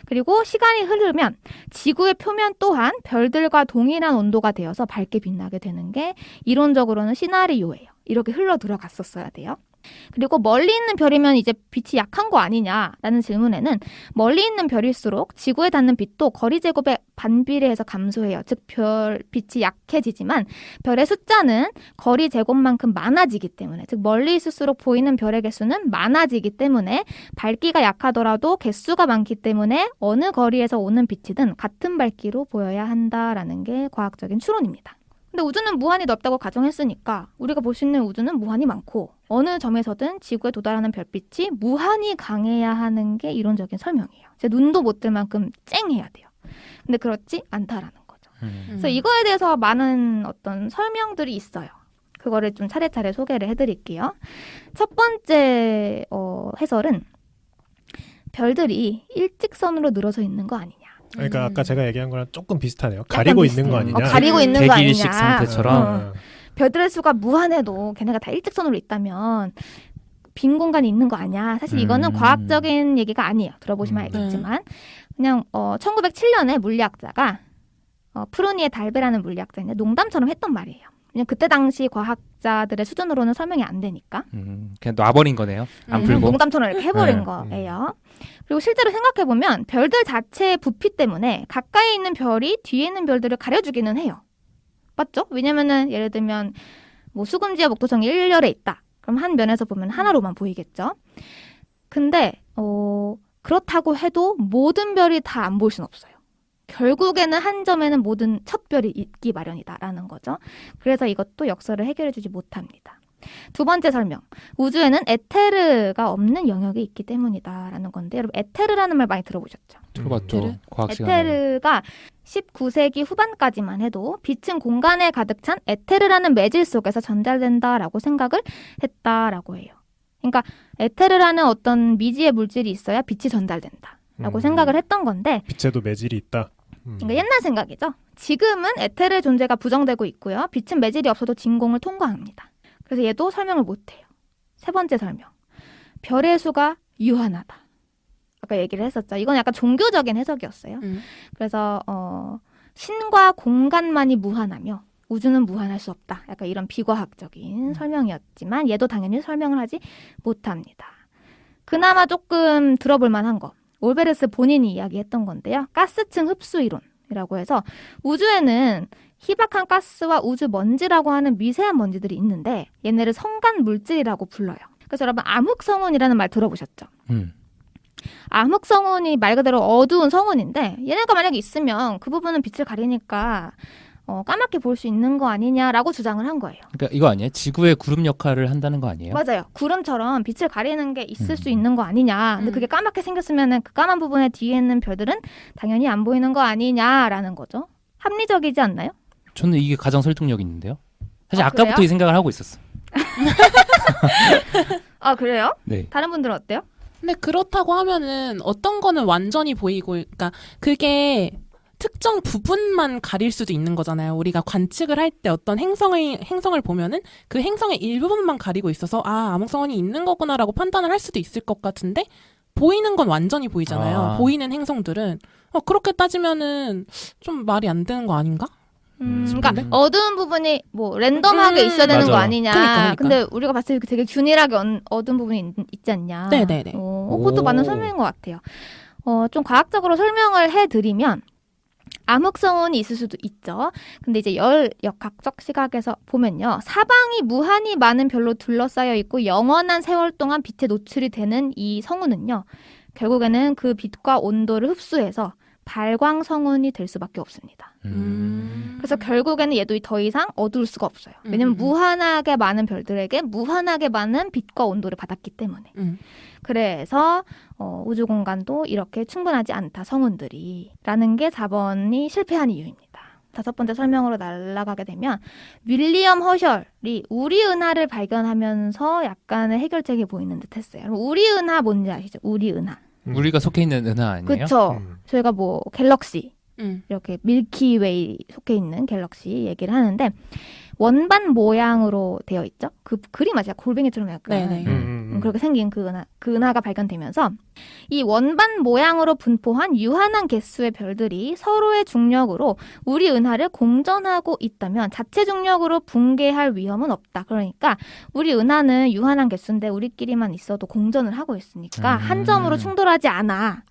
그리고 시간이 흐르면 지구의 표면 또한 별들과 동일한 온도가 되어서 밝게 빛나게 되는 게 이론적으로는 시나리오예요. 이렇게 흘러 들어갔었어야 돼요. 그리고 멀리 있는 별이면 이제 빛이 약한 거 아니냐라는 질문에는 멀리 있는 별일수록 지구에 닿는 빛도 거리 제곱에 반비례해서 감소해요. 즉 별빛이 약해지지만 별의 숫자는 거리 제곱만큼 많아지기 때문에 즉 멀리 있을수록 보이는 별의 개수는 많아지기 때문에 밝기가 약하더라도 개수가 많기 때문에 어느 거리에서 오는 빛이든 같은 밝기로 보여야 한다라는 게 과학적인 추론입니다. 근데 우주는 무한히 넓다고 가정했으니까 우리가 볼 수 있는 우주는 무한히 많고 어느 점에서든 지구에 도달하는 별빛이 무한히 강해야 하는 게 이론적인 설명이에요. 제 눈도 못 뜰 만큼 쨍해야 돼요. 근데 그렇지 않다라는 거죠. 그래서 이거에 대해서 많은 어떤 설명들이 있어요. 그거를 좀 차례차례 소개를 해드릴게요. 첫 번째 해설은 별들이 일직선으로 늘어서 있는 거 아니냐. 그러니까 아까 제가 얘기한 거랑 조금 비슷하네요. 가리고 있는 거 아니냐. 가리고 있는 거 아니냐. 대기일식 상태처럼. 별들의 수가 무한해도 걔네가 다 일직선으로 있다면 빈 공간이 있는 거 아니야. 사실 이거는 과학적인 얘기가 아니에요. 들어보시면 알겠지만. 그냥 1907년에 물리학자가 프로니에 달베라는 물리학자인데 농담처럼 했던 말이에요. 그냥 그때 당시 과학자들의 수준으로는 설명이 안 되니까. 그냥 놔버린 거네요. 안 풀고. 농담처럼 이렇게 해버린 거예요. 그리고 실제로 생각해보면 별들 자체의 부피 때문에 가까이 있는 별이 뒤에 있는 별들을 가려주기는 해요. 맞죠? 왜냐면은 예를 들면 뭐 수금지와 목토성이 일렬에 있다. 그럼 한 면에서 보면 하나로만 보이겠죠? 근데 그렇다고 해도 모든 별이 다 안 보일 순 없어요. 결국에는 한 점에는 모든 첫 별이 있기 마련이다라는 거죠. 그래서 이것도 역설을 해결해주지 못합니다. 두 번째 설명. 우주에는 에테르가 없는 영역이 있기 때문이다라는 건데 여러분 에테르라는 말 많이 들어보셨죠? 들어봤죠. 과학 시간에. 에테르가 19세기 후반까지만 해도 빛은 공간에 가득 찬 에테르라는 매질 속에서 전달된다라고 생각을 했다라고 해요. 그러니까 에테르라는 어떤 미지의 물질이 있어야 빛이 전달된다라고 생각을 했던 건데 빛에도 매질이 있다. 그러니까 옛날 생각이죠. 지금은 에테르의 존재가 부정되고 있고요. 빛은 매질이 없어도 진공을 통과합니다. 그래서 얘도 설명을 못해요. 세 번째 설명. 별의 수가 유한하다. 아까 얘기를 했었죠. 이건 약간 종교적인 해석이었어요. 그래서 신과 공간만이 무한하며 우주는 무한할 수 없다. 약간 이런 비과학적인 설명이었지만 얘도 당연히 설명을 하지 못합니다. 그나마 조금 들어볼 만한 거. 올베르스 본인이 이야기했던 건데요. 가스층 흡수 이론이라고 해서 우주에는 희박한 가스와 우주 먼지라고 하는 미세한 먼지들이 있는데 얘네를 성간 물질이라고 불러요. 그래서 여러분 암흑성운이라는 말 들어보셨죠? 암흑성운이 말 그대로 어두운 성운인데 얘네가 만약에 있으면 그 부분은 빛을 가리니까 까맣게 볼 수 있는 거 아니냐라고 주장을 한 거예요. 그러니까 이거 아니에요? 지구의 구름 역할을 한다는 거 아니에요? 맞아요. 구름처럼 빛을 가리는 게 있을 수 있는 거 아니냐. 근데 그게 까맣게 생겼으면 그 까만 부분에 뒤에 있는 별들은 당연히 안 보이는 거 아니냐라는 거죠. 합리적이지 않나요? 저는 이게 가장 설득력 있는데요. 사실 아까부터 그래요? 이 생각을 하고 있었어. 아 그래요? 네. 다른 분들은 어때요? 근데 그렇다고 하면은 어떤 거는 완전히 보이고, 그러니까 그게 특정 부분만 가릴 수도 있는 거잖아요. 우리가 관측을 할 때 어떤 행성을 보면은 그 행성의 일부분만 가리고 있어서 암흑성운이 있는 거구나라고 판단을 할 수도 있을 것 같은데 보이는 건 완전히 보이잖아요. 보이는 행성들은 그렇게 따지면은 좀 말이 안 되는 거 아닌가? 그러니까 어두운 부분이 뭐 랜덤하게 있어야 되는 맞아. 거 아니냐. 그러니까. 근데 우리가 봤을 때 되게 균일하게 어두운 부분이 있지 않냐. 네네네. 그것도 맞는 설명인 것 같아요. 좀 과학적으로 설명을 해드리면 암흑성운이 있을 수도 있죠. 근데 이제 역학적 시각에서 보면요. 사방이 무한히 많은 별로 둘러싸여 있고 영원한 세월 동안 빛에 노출이 되는 이 성운은요. 결국에는 그 빛과 온도를 흡수해서 발광성운이 될 수밖에 없습니다. 그래서 결국에는 얘도 더 이상 어두울 수가 없어요. 왜냐면 무한하게 많은 별들에게 무한하게 많은 빛과 온도를 받았기 때문에. 그래서 우주 공간도 이렇게 충분하지 않다, 성운들이. 라는 게 4번이 실패한 이유입니다. 5번째 설명으로 날아가게 되면 윌리엄 허셜이 우리은하를 발견하면서 약간의 해결책이 보이는 듯 했어요. 우리은하 뭔지 아시죠? 우리은하. 우리가 속해 있는 은하 아니에요? 그렇죠. 저희가 뭐 갤럭시 이렇게 밀키웨이 속해 있는 갤럭시 얘기를 하는데 원반 모양으로 되어 있죠. 그 그림 아시죠? 골뱅이처럼 약간 그렇게 생긴 그 은하가 발견되면서 이 원반 모양으로 분포한 유한한 개수의 별들이 서로의 중력으로 우리 은하를 공전하고 있다면 자체 중력으로 붕괴할 위험은 없다. 그러니까 우리 은하는 유한한 개수인데 우리끼리만 있어도 공전을 하고 있으니까 한 점으로 충돌하지 않아.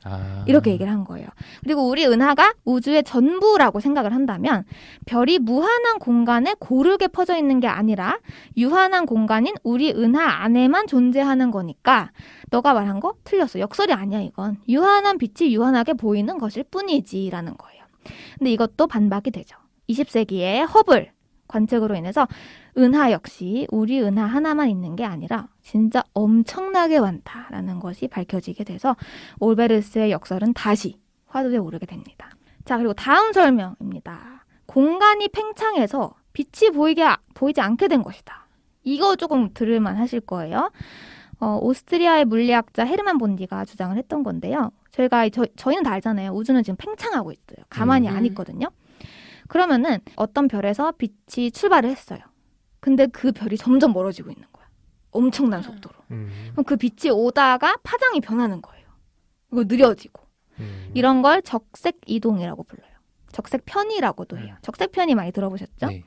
이렇게 얘기를 한 거예요. 그리고 우리 은하가 우주의 전부라고 생각을 한다면 별이 무한한 공간에 고르게 퍼져 있는 게 아니라 유한한 공간인 우리 은하 안에만 존재하는 거니까 너가 말한 거 틀렸어. 역설이 아니야 이건. 유한한 빛이 유한하게 보이는 것일 뿐이지라는 거예요. 근데 이것도 반박이 되죠. 20세기에 허블 관측으로 인해서 은하 역시 우리 은하 하나만 있는 게 아니라 진짜 엄청나게 많다라는 것이 밝혀지게 돼서 올베르스의 역설은 다시 화두에 오르게 됩니다. 자, 그리고 다음 설명입니다. 공간이 팽창해서 빛이 보이지 않게 된 것이다. 이거 조금 들을만 하실 거예요. 오스트리아의 물리학자 헤르만 본디가 주장을 했던 건데요. 저희는 다 알잖아요. 우주는 지금 팽창하고 있어요. 가만히 안 있거든요. 그러면은 어떤 별에서 빛이 출발을 했어요. 근데 그 별이 점점 멀어지고 있는 거야. 엄청난 속도로. 그럼 그 빛이 오다가 파장이 변하는 거예요. 이거 느려지고. 이런 걸 적색 이동이라고 불러요. 적색 편이라고도 해요. 적색 편이 많이 들어보셨죠? 네.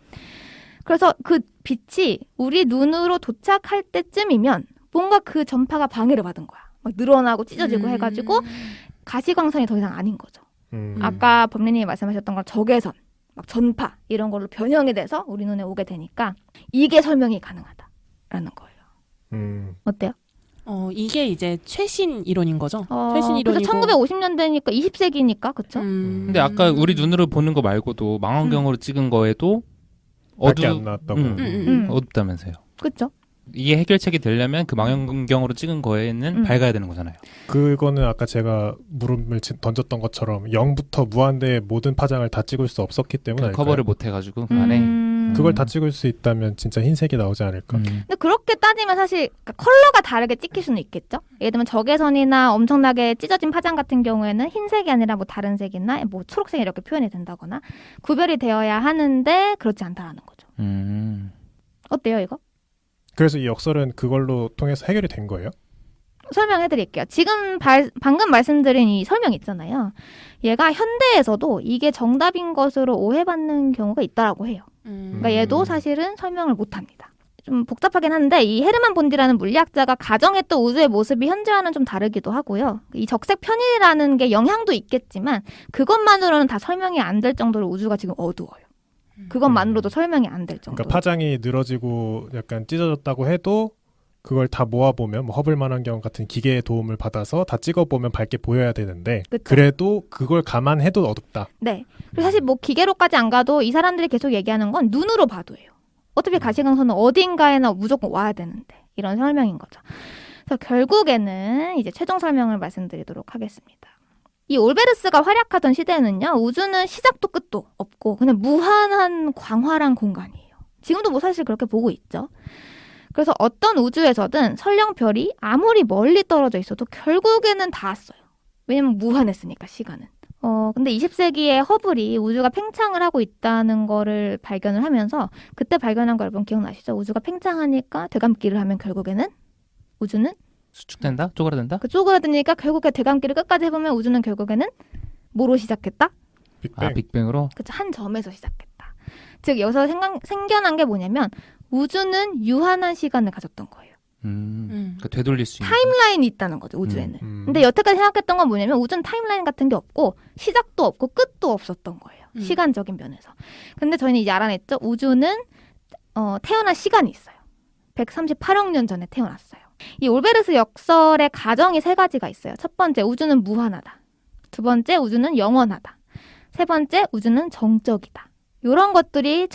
그래서 그 빛이 우리 눈으로 도착할 때쯤이면 뭔가 그 전파가 방해를 받은 거야. 막 늘어나고 찢어지고 해가지고 가시광선이 더 이상 아닌 거죠. 아까 범리님이 말씀하셨던 건 적외선, 막 전파 이런 걸로 변형이 돼서 우리 눈에 오게 되니까 이게 설명이 가능하다라는 거예요. 어때요? 이게 이제 최신 이론인 거죠? 최신 그래서 이론이고. 1950년대니까 20세기니까 그쵸? 근데 아까 우리 눈으로 보는 거 말고도 망원경으로 찍은 거에도 밝게 안 나왔다고. 어둡다면서요. 그쵸? 이게 해결책이 되려면 그 망원경으로 찍은 거에는 밝아야 되는 거잖아요. 그거는 아까 제가 물음을 던졌던 것처럼 0부터 무한대의 모든 파장을 다 찍을 수 없었기 때문에 커버를 못 해가지고 안에 그걸 다 찍을 수 있다면 진짜 흰색이 나오지 않을까. 근데 그렇게 따지면 사실 컬러가 다르게 찍힐 수는 있겠죠. 예를 들면 적외선이나 엄청나게 찢어진 파장 같은 경우에는 흰색이 아니라 뭐 다른 색이나 뭐 초록색 이렇게 표현이 된다거나 구별이 되어야 하는데 그렇지 않다라는 거죠. 어때요 이거? 그래서 이 역설은 그걸로 통해서 해결이 된 거예요? 설명해 드릴게요. 지금 방금 말씀드린 이 설명 있잖아요. 얘가 현대에서도 이게 정답인 것으로 오해받는 경우가 있다라고 해요. 그러니까 얘도 사실은 설명을 못합니다. 좀 복잡하긴 한데 이 헤르만 본디라는 물리학자가 가정했던 우주의 모습이 현재와는 좀 다르기도 하고요. 이 적색 편이라는 게 영향도 있겠지만 그것만으로는 다 설명이 안 될 정도로 우주가 지금 어두워요. 그것만으로도 설명이 안 될 정도. 그러니까 파장이 늘어지고 약간 찢어졌다고 해도 그걸 다 모아보면 뭐 허블 망원경 같은 기계의 도움을 받아서 다 찍어보면 밝게 보여야 되는데 그쵸? 그래도 그걸 감안해도 어둡다. 네. 그리고 사실 뭐 기계로까지 안 가도 이 사람들이 계속 얘기하는 건 눈으로 봐도예요. 어차피 가시광선은 어딘가에나 무조건 와야 되는데 이런 설명인 거죠. 그래서 결국에는 이제 최종 설명을 말씀드리도록 하겠습니다. 이 올베르스가 활약하던 시대에는요. 우주는 시작도 끝도 없고 그냥 무한한 광활한 공간이에요. 지금도 뭐 사실 그렇게 보고 있죠. 그래서 어떤 우주에서든 설령별이 아무리 멀리 떨어져 있어도 결국에는 닿았어요. 왜냐면 무한했으니까 시간은. 근데 20세기에 허블이 우주가 팽창을 하고 있다는 거를 발견을 하면서 그때 발견한 거 여러분 기억나시죠? 우주가 팽창하니까 되감기를 하면 결국에는 우주는 수축된다? 쪼그라든다? 그 쪼그라드니까 결국에 되감기를 끝까지 해보면 우주는 결국에는 뭐로 시작했다? 빅뱅. 빅뱅으로? 그쵸, 한 점에서 시작했다. 즉 여기서 생겨난 게 뭐냐면 우주는 유한한 시간을 가졌던 거예요. 그러니까 되돌릴 수 있는 타임라인이 있다는 거죠, 우주에는. 근데 여태까지 생각했던 건 뭐냐면 우주는 타임라인 같은 게 없고 시작도 없고 끝도 없었던 거예요. 시간적인 면에서. 근데 저희는 이제 알아냈죠. 우주는 태어날 시간이 있어요. 138억 년 전에 태어났어요. 이 올베르스 역설의 가정이 세 가지가 있어요. 첫 번째, 우주는 무한하다. 두 번째, 우주는 영원하다. 세 번째, 우주는 정적이다. 이런 것들이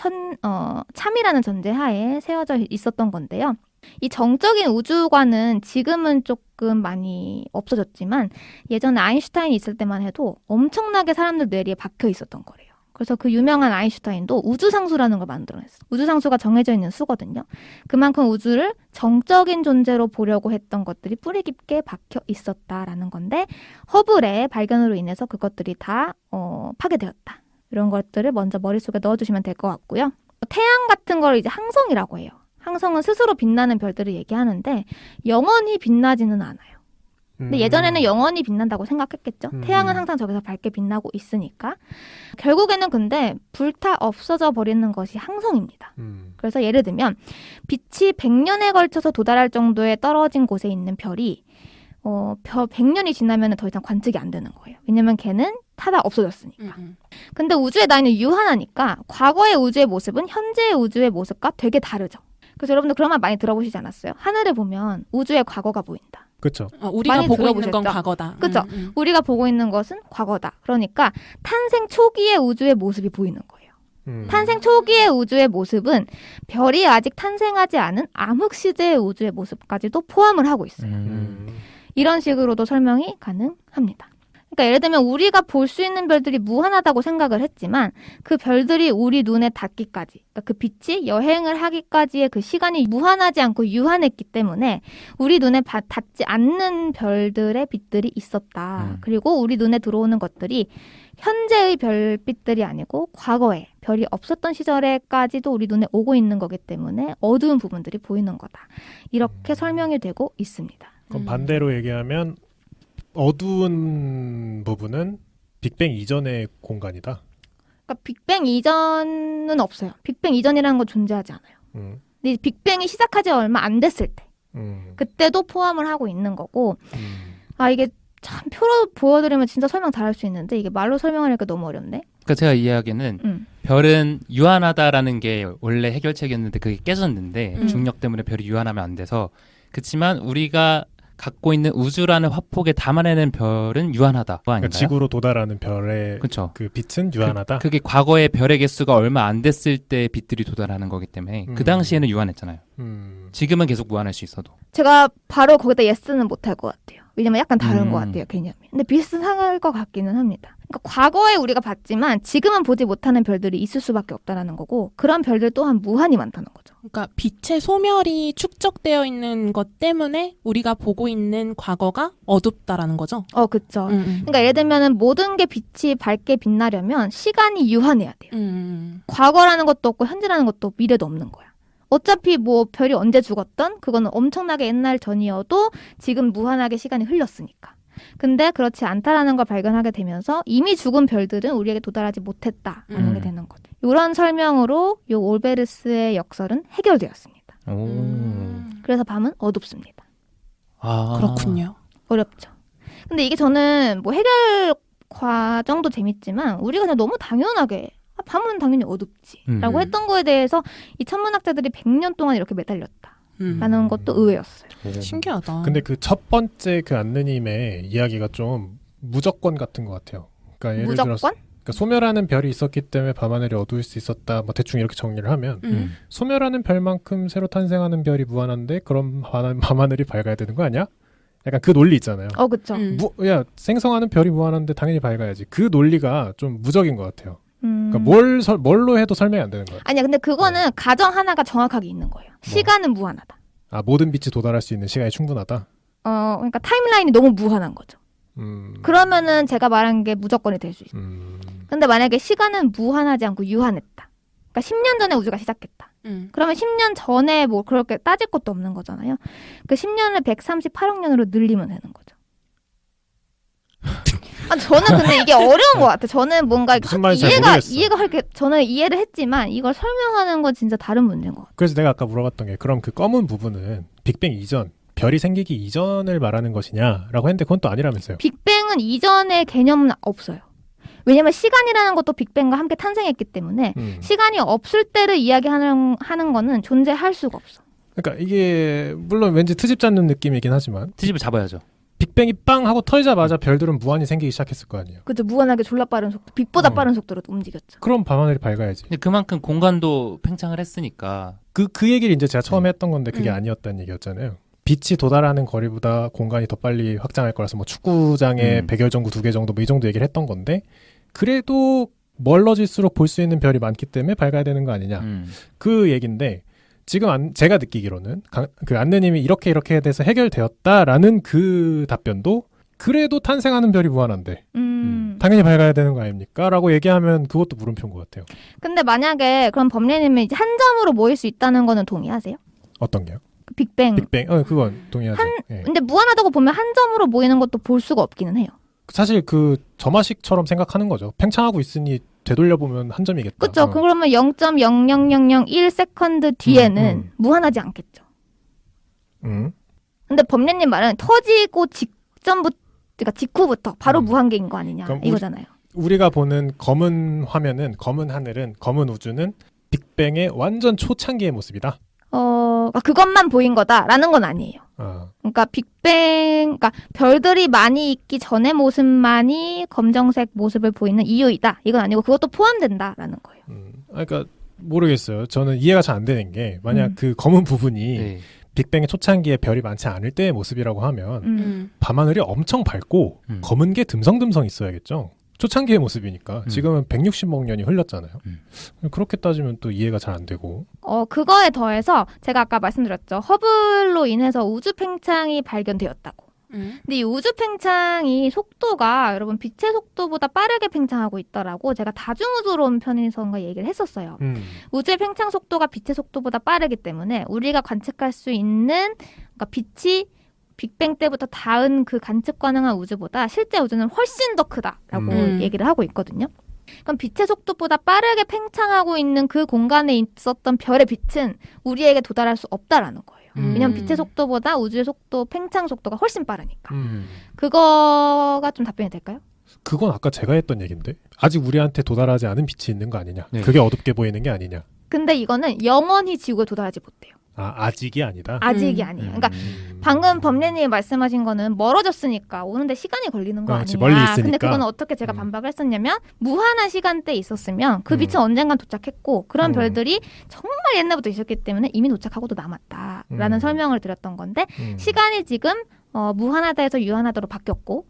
참이라는 전제하에 세워져 있었던 건데요. 이 정적인 우주관은 지금은 조금 많이 없어졌지만 예전에 아인슈타인이 있을 때만 해도 엄청나게 사람들 뇌리에 박혀 있었던 거래요. 그래서 그 유명한 아인슈타인도 우주상수라는 걸 만들어냈어. 우주상수가 정해져 있는 수거든요. 그만큼 우주를 정적인 존재로 보려고 했던 것들이 뿌리 깊게 박혀 있었다라는 건데 허블의 발견으로 인해서 그것들이 다 파괴되었다. 이런 것들을 먼저 머릿속에 넣어주시면 될 것 같고요. 태양 같은 걸 이제 항성이라고 해요. 항성은 스스로 빛나는 별들을 얘기하는데 영원히 빛나지는 않아요. 근데 예전에는 영원히 빛난다고 생각했겠죠. 태양은 항상 저기서 밝게 빛나고 있으니까. 결국에는 근데 불타 없어져 버리는 것이 항성입니다. 그래서 예를 들면 빛이 100년에 걸쳐서 도달할 정도에 떨어진 곳에 있는 별이 100년이 지나면 더 이상 관측이 안 되는 거예요. 왜냐면 걔는 타다 없어졌으니까. 근데 우주의 나이는 유한하니까 과거의 우주의 모습은 현재의 우주의 모습과 되게 다르죠. 그래서 여러분들 그런 말 많이 들어보시지 않았어요? 하늘을 보면 우주의 과거가 보인다. 그렇죠. 우리가 보고 들어보셨죠? 있는 건 과거다. 그렇죠. 우리가 보고 있는 것은 과거다. 그러니까 탄생 초기의 우주의 모습이 보이는 거예요. 탄생 초기의 우주의 모습은 별이 아직 탄생하지 않은 암흑 시대의 우주의 모습까지도 포함을 하고 있어요. 이런 식으로도 설명이 가능합니다. 그러니까 예를 들면 우리가 볼 수 있는 별들이 무한하다고 생각을 했지만 그 별들이 우리 눈에 닿기까지, 그러니까 그 빛이 여행을 하기까지의 그 시간이 무한하지 않고 유한했기 때문에 우리 눈에 닿지 않는 별들의 빛들이 있었다. 그리고 우리 눈에 들어오는 것들이 현재의 별빛들이 아니고 과거에 별이 없었던 시절에까지도 우리 눈에 오고 있는 거기 때문에 어두운 부분들이 보이는 거다. 이렇게 설명이 되고 있습니다. 그럼 반대로 얘기하면 어두운 부분은 빅뱅 이전의 공간이다. 그러니까 빅뱅 이전은 없어요. 빅뱅 이전이라는 건 존재하지 않아요. 근데 빅뱅이 시작하지 얼마 안 됐을 때 그때도 포함을 하고 있는 거고 이게 참 표로 보여드리면 진짜 설명 잘할 수 있는데 이게 말로 설명하니까 너무 어렵네. 그러니까 제가 이해하기에는 별은 유한하다라는 게 원래 해결책이었는데 그게 깨졌는데 중력 때문에 별이 유한하면 안 돼서 그렇지만 우리가 갖고 있는 우주라는 화폭에 담아내는 별은 유한하다. 뭐 아닌가요? 그러니까 지구로 도달하는 별의 그쵸. 그 빛은 유한하다. 그게 과거의 별의 개수가 얼마 안 됐을 때 빛들이 도달하는 거기 때문에 그 당시에는 유한했잖아요. 지금은 계속 무한할 수 있어도. 제가 바로 거기다 예스는 못할 것 같아요. 왜냐면 약간 다른 것 같아요, 개념이. 근데 비슷할 것 같기는 합니다. 그러니까 과거에 우리가 봤지만 지금은 보지 못하는 별들이 있을 수밖에 없다라는 거고 그런 별들 또한 무한히 많다는 거죠. 그러니까 빛의 소멸이 축적되어 있는 것 때문에 우리가 보고 있는 과거가 어둡다라는 거죠. 그렇죠. 그러니까 예를 들면은 모든 게 빛이 밝게 빛나려면 시간이 유한해야 돼요. 과거라는 것도 없고 현재라는 것도 없고 미래도 없는 거야. 어차피 뭐 별이 언제 죽었던 그거는 엄청나게 옛날 전이어도 지금 무한하게 시간이 흘렀으니까. 근데 그렇지 않다라는 걸 발견하게 되면서 이미 죽은 별들은 우리에게 도달하지 못했다라는 게 되는 거죠. 이런 설명으로 요 올베르스의 역설은 해결되었습니다. 그래서 밤은 어둡습니다. 그렇군요. 어렵죠. 근데 이게 저는 뭐 해결 과정도 재밌지만 우리가 그냥 너무 당연하게 밤은 당연히 어둡지 라고 했던 거에 대해서 이 천문학자들이 100년 동안 이렇게 매달렸다라는 것도 의외였어요. 신기하다. 근데 그 첫 번째 그 안느님의 이야기가 좀 무조건 같은 것 같아요. 그러니까 예를 무조건? 들어서 그러니까 소멸하는 별이 있었기 때문에 밤하늘이 어두울 수 있었다. 뭐 대충 이렇게 정리를 하면 소멸하는 별만큼 새로 탄생하는 별이 무한한데 그럼 밤하늘이 밝아야 되는 거 아니야? 약간 그 논리 있잖아요. 그렇죠. 야 생성하는 별이 무한한데 당연히 밝아야지. 그 논리가 좀 무적인 것 같아요. 그러니까 뭘로 해도 설명이 안 되는 거예요. 아니야, 근데 그거는 가정 하나가 정확하게 있는 거예요. 시간은 무한하다. 모든 빛이 도달할 수 있는 시간이 충분하다. 그러니까 타임라인이 너무 무한한 거죠. 그러면은 제가 말한 게 무조건이 될 수 있어요. 근데 만약에 시간은 무한하지 않고 유한했다. 그러니까 10년 전에 우주가 시작했다. 그러면 10년 전에 뭐 그렇게 따질 것도 없는 거잖아요. 그 10년을 138억 년으로 늘리면 되는 거죠. 저는 근데 이게 어려운 것 같아요. 저는 뭔가 이해가 할게 저는 이해를 했지만 이걸 설명하는 건 진짜 다른 문제인 것 같아요. 그래서 내가 아까 물어봤던 게 그럼 그 검은 부분은 빅뱅 이전 별이 생기기 이전을 말하는 것이냐라고 했는데 그건 또 아니라면서요. 빅뱅은 이전의 개념은 없어요. 왜냐면 시간이라는 것도 빅뱅과 함께 탄생했기 때문에 시간이 없을 때를 이야기하는 거는 존재할 수가 없어. 그러니까 이게 물론 왠지 트집 잡는 느낌이긴 하지만 트집을 잡아야죠. 빅뱅이 빵 하고 터지자마자 별들은 무한히 생기기 시작했을 거 아니에요. 그렇죠. 무한하게 졸라 빠른 속도, 빛보다 빠른 속도로 움직였죠. 그럼 밤하늘이 밝아야지. 근데 그만큼 공간도 팽창을 했으니까. 그 얘기를 이제 제가 처음에 했던 건데 그게 아니었다는 얘기였잖아요. 빛이 도달하는 거리보다 공간이 더 빨리 확장할 거라서 뭐 축구장에 백열전구 2개 정도 뭐 이 정도 얘기를 했던 건데 그래도 멀어질수록 볼 수 있는 별이 많기 때문에 밝아야 되는 거 아니냐. 그 얘기인데 지금 제가 느끼기로는 그 안느님이 이렇게 돼서 해결되었다라는 그 답변도 그래도 탄생하는 별이 무한한데 당연히 밝아야 되는 거 아닙니까? 라고 얘기하면 그것도 물음표인 것 같아요. 근데 만약에 그럼 범례님이 이제 한 점으로 모일 수 있다는 거는 동의하세요? 어떤 게요? 빅뱅. 그건 동의하죠. 근데 무한하다고 보면 한 점으로 모이는 것도 볼 수가 없기는 해요. 사실 그 점화식처럼 생각하는 거죠. 팽창하고 있으니 되돌려보면 한 점이겠다. 그렇죠. 그러면 0.00001세컨드 뒤에는 무한하지 않겠죠. 근데 범례님 말은 터지고 그러니까 직후부터 바로 무한계인 거 아니냐 이거잖아요. 우리가 보는 검은 화면은 검은 하늘은 검은 우주는 빅뱅의 완전 초창기의 모습이다. 그러니까 그것만 보인 거다라는 건 아니에요. 그러니까 그러니까 별들이 많이 있기 전의 모습만이 검정색 모습을 보이는 이유이다. 이건 아니고 그것도 포함된다라는 거예요. 그러니까 모르겠어요. 저는 이해가 잘 안 되는 게 만약 그 검은 부분이 빅뱅의 초창기에 별이 많지 않을 때의 모습이라고 하면 밤하늘이 엄청 밝고 검은 게 듬성듬성 있어야겠죠. 초창기의 모습이니까 지금은 160억 년이 흘렀잖아요. 그렇게 따지면 또 이해가 잘 안 되고. 그거에 더해서 제가 아까 말씀드렸죠. 허블로 인해서 우주 팽창이 발견되었다고. 근데 이 우주 팽창이 속도가 여러분 빛의 속도보다 빠르게 팽창하고 있더라고. 제가 다중우주론 편에서인가 얘기를 했었어요. 우주의 팽창 속도가 빛의 속도보다 빠르기 때문에 우리가 관측할 수 있는 그러니까 빛이 빅뱅 때부터 닿은 그 관측 가능한 우주보다 실제 우주는 훨씬 더 크다라고 얘기를 하고 있거든요. 그럼 빛의 속도보다 빠르게 팽창하고 있는 그 공간에 있었던 별의 빛은 우리에게 도달할 수 없다라는 거예요. 왜냐하면 빛의 속도보다 우주의 속도, 팽창 속도가 훨씬 빠르니까. 그거가 좀 답변이 될까요? 그건 아까 제가 했던 얘기인데 아직 우리한테 도달하지 않은 빛이 있는 거 아니냐. 그게 어둡게 보이는 게 아니냐. 근데 이거는 영원히 지구에 도달하지 못해요. 아직이 아니다? 아직이 아니에요. 그러니까 방금 범례님이 말씀하신 거는 멀어졌으니까 오는데 시간이 걸리는 거 아니냐. 멀리 있으니까. 근데 그거는 어떻게 제가 반박을 했었냐면 무한한 시간대에 있었으면 그 빛은 언젠간 도착했고 그런 별들이 정말 옛날부터 있었기 때문에 이미 도착하고도 남았다라는 설명을 드렸던 건데 시간이 지금 무한하다에서 유한하다로 바뀌었고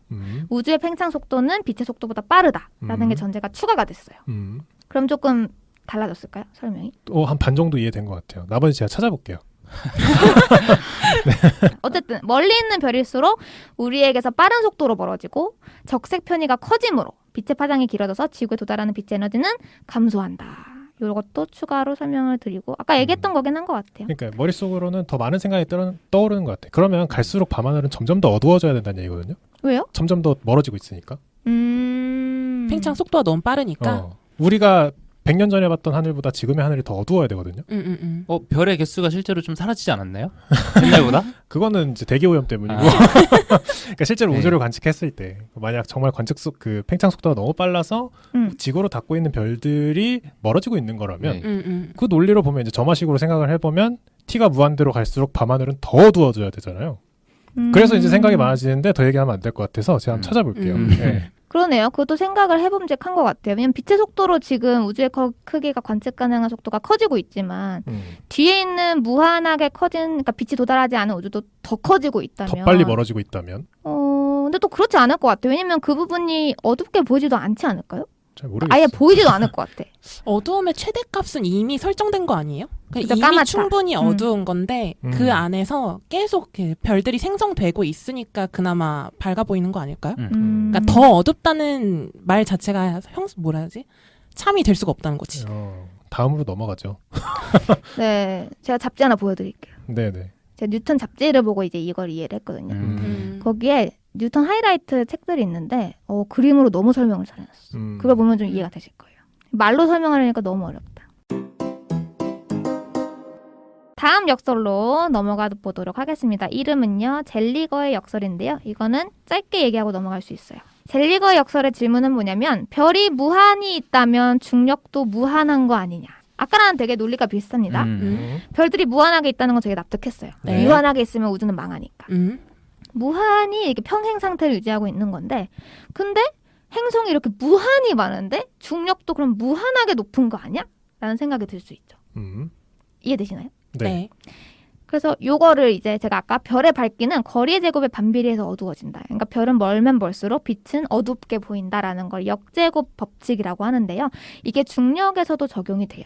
우주의 팽창 속도는 빛의 속도보다 빠르다라는 게 전제가 추가가 됐어요. 그럼 조금 달라졌을까요? 설명이? 한 반 정도 이해된 것 같아요. 나머지 제가 찾아볼게요. 어쨌든 멀리 있는 별일수록 우리에게서 빠른 속도로 멀어지고 적색 편이가 커지므로 빛의 파장이 길어져서 지구에 도달하는 빛의 에너지는 감소한다. 이것도 추가로 설명을 드리고 아까 얘기했던 거긴 한 것 같아요. 그러니까 머릿속으로는 더 많은 생각이 떠오르는 것 같아요. 그러면 갈수록 밤하늘은 점점 더 어두워져야 된다는 얘기거든요. 왜요? 점점 더 멀어지고 있으니까. 팽창 속도가 너무 빠르니까. 우리가 100년 전에 봤던 하늘보다 지금의 하늘이 더 어두워야 되거든요. 별의 개수가 실제로 좀 사라지지 않았나요? 옛날보다? 그거는 이제 대기 오염 때문이고. 그러니까 실제로 우주를 관측했을 때 만약 정말 그 팽창 속도가 너무 빨라서 지구로 닿고 있는 별들이 멀어지고 있는 거라면 그 논리로 보면 이제 점화식으로 생각을 해보면 T가 무한대로 갈수록 밤하늘은 더 어두워져야 되잖아요. 그래서 이제 생각이 많아지는데 더 얘기하면 안 될 것 같아서 제가 한번 찾아볼게요. 네. 그러네요. 그것도 생각을 해봄직한 것 같아요. 왜냐면 빛의 속도로 지금 우주의 크기가 관측 가능한 속도가 커지고 있지만 뒤에 있는 무한하게 그러니까 빛이 도달하지 않은 우주도 더 커지고 있다면 더 빨리 멀어지고 있다면 근데 또 그렇지 않을 것 같아요. 왜냐면 그 부분이 어둡게 보이지도 않지 않을까요? 잘 모르겠어요. 아예 보이지도 않을 것 같아. 어두움의 최대값은 이미 설정된 거 아니에요? 그러니까 이미 까맣다. 충분히 어두운 건데 그 안에서 계속 별들이 생성되고 있으니까 그나마 밝아 보이는 거 아닐까요? 그러니까 더 어둡다는 말 자체가 뭐라 하지? 참이 될 수가 없다는 거지. 다음으로 넘어가죠. 네, 제가 잡지 하나 보여드릴게요. 네네. 제가 뉴턴 잡지를 보고 이제 이걸 이해를 했거든요. 거기에 뉴턴 하이라이트 책들이 있는데 그림으로 너무 설명을 잘해놨어. 그걸 보면 좀 이해가 되실 거예요. 말로 설명하려니까 너무 어렵다. 다음 역설로 넘어가 보도록 하겠습니다. 이름은요, 젤리거의 역설인데요. 이거는 짧게 얘기하고 넘어갈 수 있어요. 젤리거의 역설의 질문은 뭐냐면 별이 무한히 있다면 중력도 무한한 거 아니냐. 아까랑 되게 논리가 비슷합니다. 별들이 무한하게 있다는 건 저희가 납득했어요. 네. 무한하게 있으면 우주는 망하니까. 무한히 이렇게 평행 상태를 유지하고 있는 건데 근데 행성이 이렇게 무한히 많은데 중력도 그럼 무한하게 높은 거 아니야? 라는 생각이 들 수 있죠. 이해되시나요? 네. 그래서 요거를 이제 제가 아까 별의 밝기는 거리의 제곱에 반비례해서 어두워진다. 그러니까 별은 멀면 멀수록 빛은 어둡게 보인다라는 걸 역제곱 법칙이라고 하는데요. 이게 중력에서도 적용이 돼요.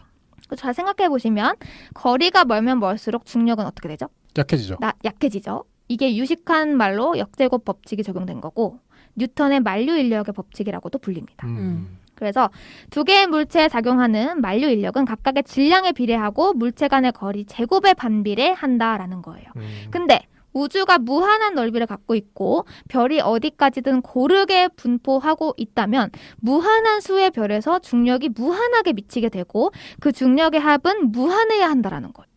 잘 생각해 보시면 거리가 멀면 멀수록 중력은 어떻게 되죠? 약해지죠. 약해지죠. 이게 유식한 말로 역제곱 법칙이 적용된 거고 뉴턴의 만류 인력의 법칙이라고도 불립니다. 그래서 두 개의 물체에 작용하는 만류 인력은 각각의 질량에 비례하고 물체 간의 거리 제곱에 반비례한다라는 거예요. 근데 우주가 무한한 넓이를 갖고 있고 별이 어디까지든 고르게 분포하고 있다면 무한한 수의 별에서 중력이 무한하게 미치게 되고 그 중력의 합은 무한해야 한다라는 거예요.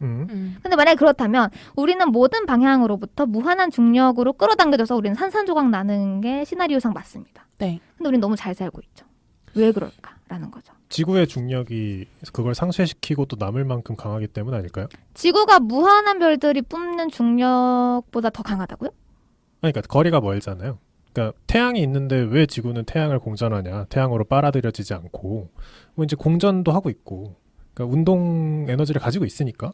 근데 만약에 그렇다면 우리는 모든 방향으로부터 무한한 중력으로 끌어당겨져서 우리는 산산조각 나는 게 시나리오상 맞습니다. 네. 근데 우리는 너무 잘 살고 있죠. 왜 그럴까라는 거죠. 지구의 중력이 그걸 상쇄시키고 또 남을 만큼 강하기 때문 아닐까요? 지구가 무한한 별들이 뿜는 중력보다 더 강하다고요? 그러니까 거리가 멀잖아요. 그러니까 태양이 있는데 왜 지구는 태양을 공전하냐? 태양으로 빨아들여지지 않고 뭐 이제 공전도 하고 있고 그러니까 운동 에너지를 가지고 있으니까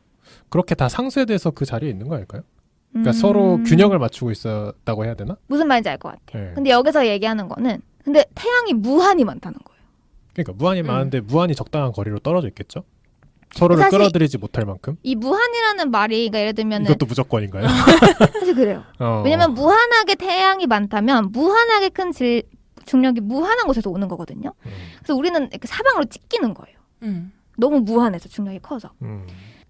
그렇게 다 상쇄돼서 그 자리에 있는 거 아닐까요? 그러니까 서로 균형을 맞추고 있었다고 해야 되나? 무슨 말인지 알 것 같아요. 네. 근데 여기서 얘기하는 거는 근데 태양이 무한히 많다는 거예요. 그러니까 무한히 많은데 무한히 적당한 거리로 떨어져 있겠죠? 서로를 끌어들이지 못할 만큼? 이 무한이라는 말이 그러니까 예를 들면 이것도 무조건인가요? 사실 그래요. 왜냐면 무한하게 태양이 많다면 무한하게 큰 중력이 무한한 곳에서 오는 거거든요. 그래서 우리는 이렇게 사방으로 찢기는 거예요. 너무 무한해서 중력이 커서.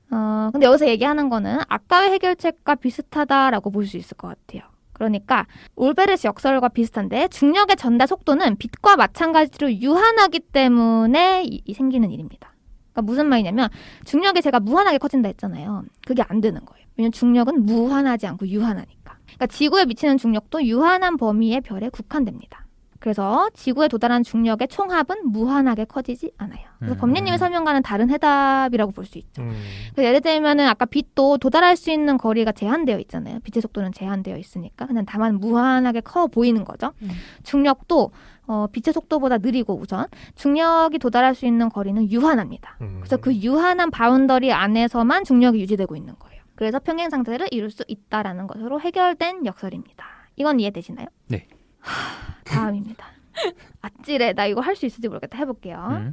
근데 여기서 얘기하는 거는 아까의 해결책과 비슷하다라고 볼 수 있을 것 같아요. 그러니까 올베르스 역설과 비슷한데 중력의 전달 속도는 빛과 마찬가지로 유한하기 때문에 생기는 일입니다. 그러니까 무슨 말이냐면 중력이 제가 무한하게 커진다 했잖아요. 그게 안 되는 거예요. 왜냐면 중력은 무한하지 않고 유한하니까. 그러니까 지구에 미치는 중력도 유한한 범위의 별에 국한됩니다. 그래서 지구에 도달한 중력의 총합은 무한하게 커지지 않아요. 그래서 법례님의 설명과는 다른 해답이라고 볼 수 있죠. 예를 들면은 아까 빛도 도달할 수 있는 거리가 제한되어 있잖아요. 빛의 속도는 제한되어 있으니까. 그냥 다만 무한하게 커 보이는 거죠. 중력도 빛의 속도보다 느리고 우선 중력이 도달할 수 있는 거리는 유한합니다. 그래서 그 유한한 바운더리 안에서만 중력이 유지되고 있는 거예요. 그래서 평행 상태를 이룰 수 있다라는 것으로 해결된 역설입니다. 이건 이해되시나요? 네. 다음입니다. 아찔해. 나 이거 할 수 있을지 모르겠다. 해볼게요.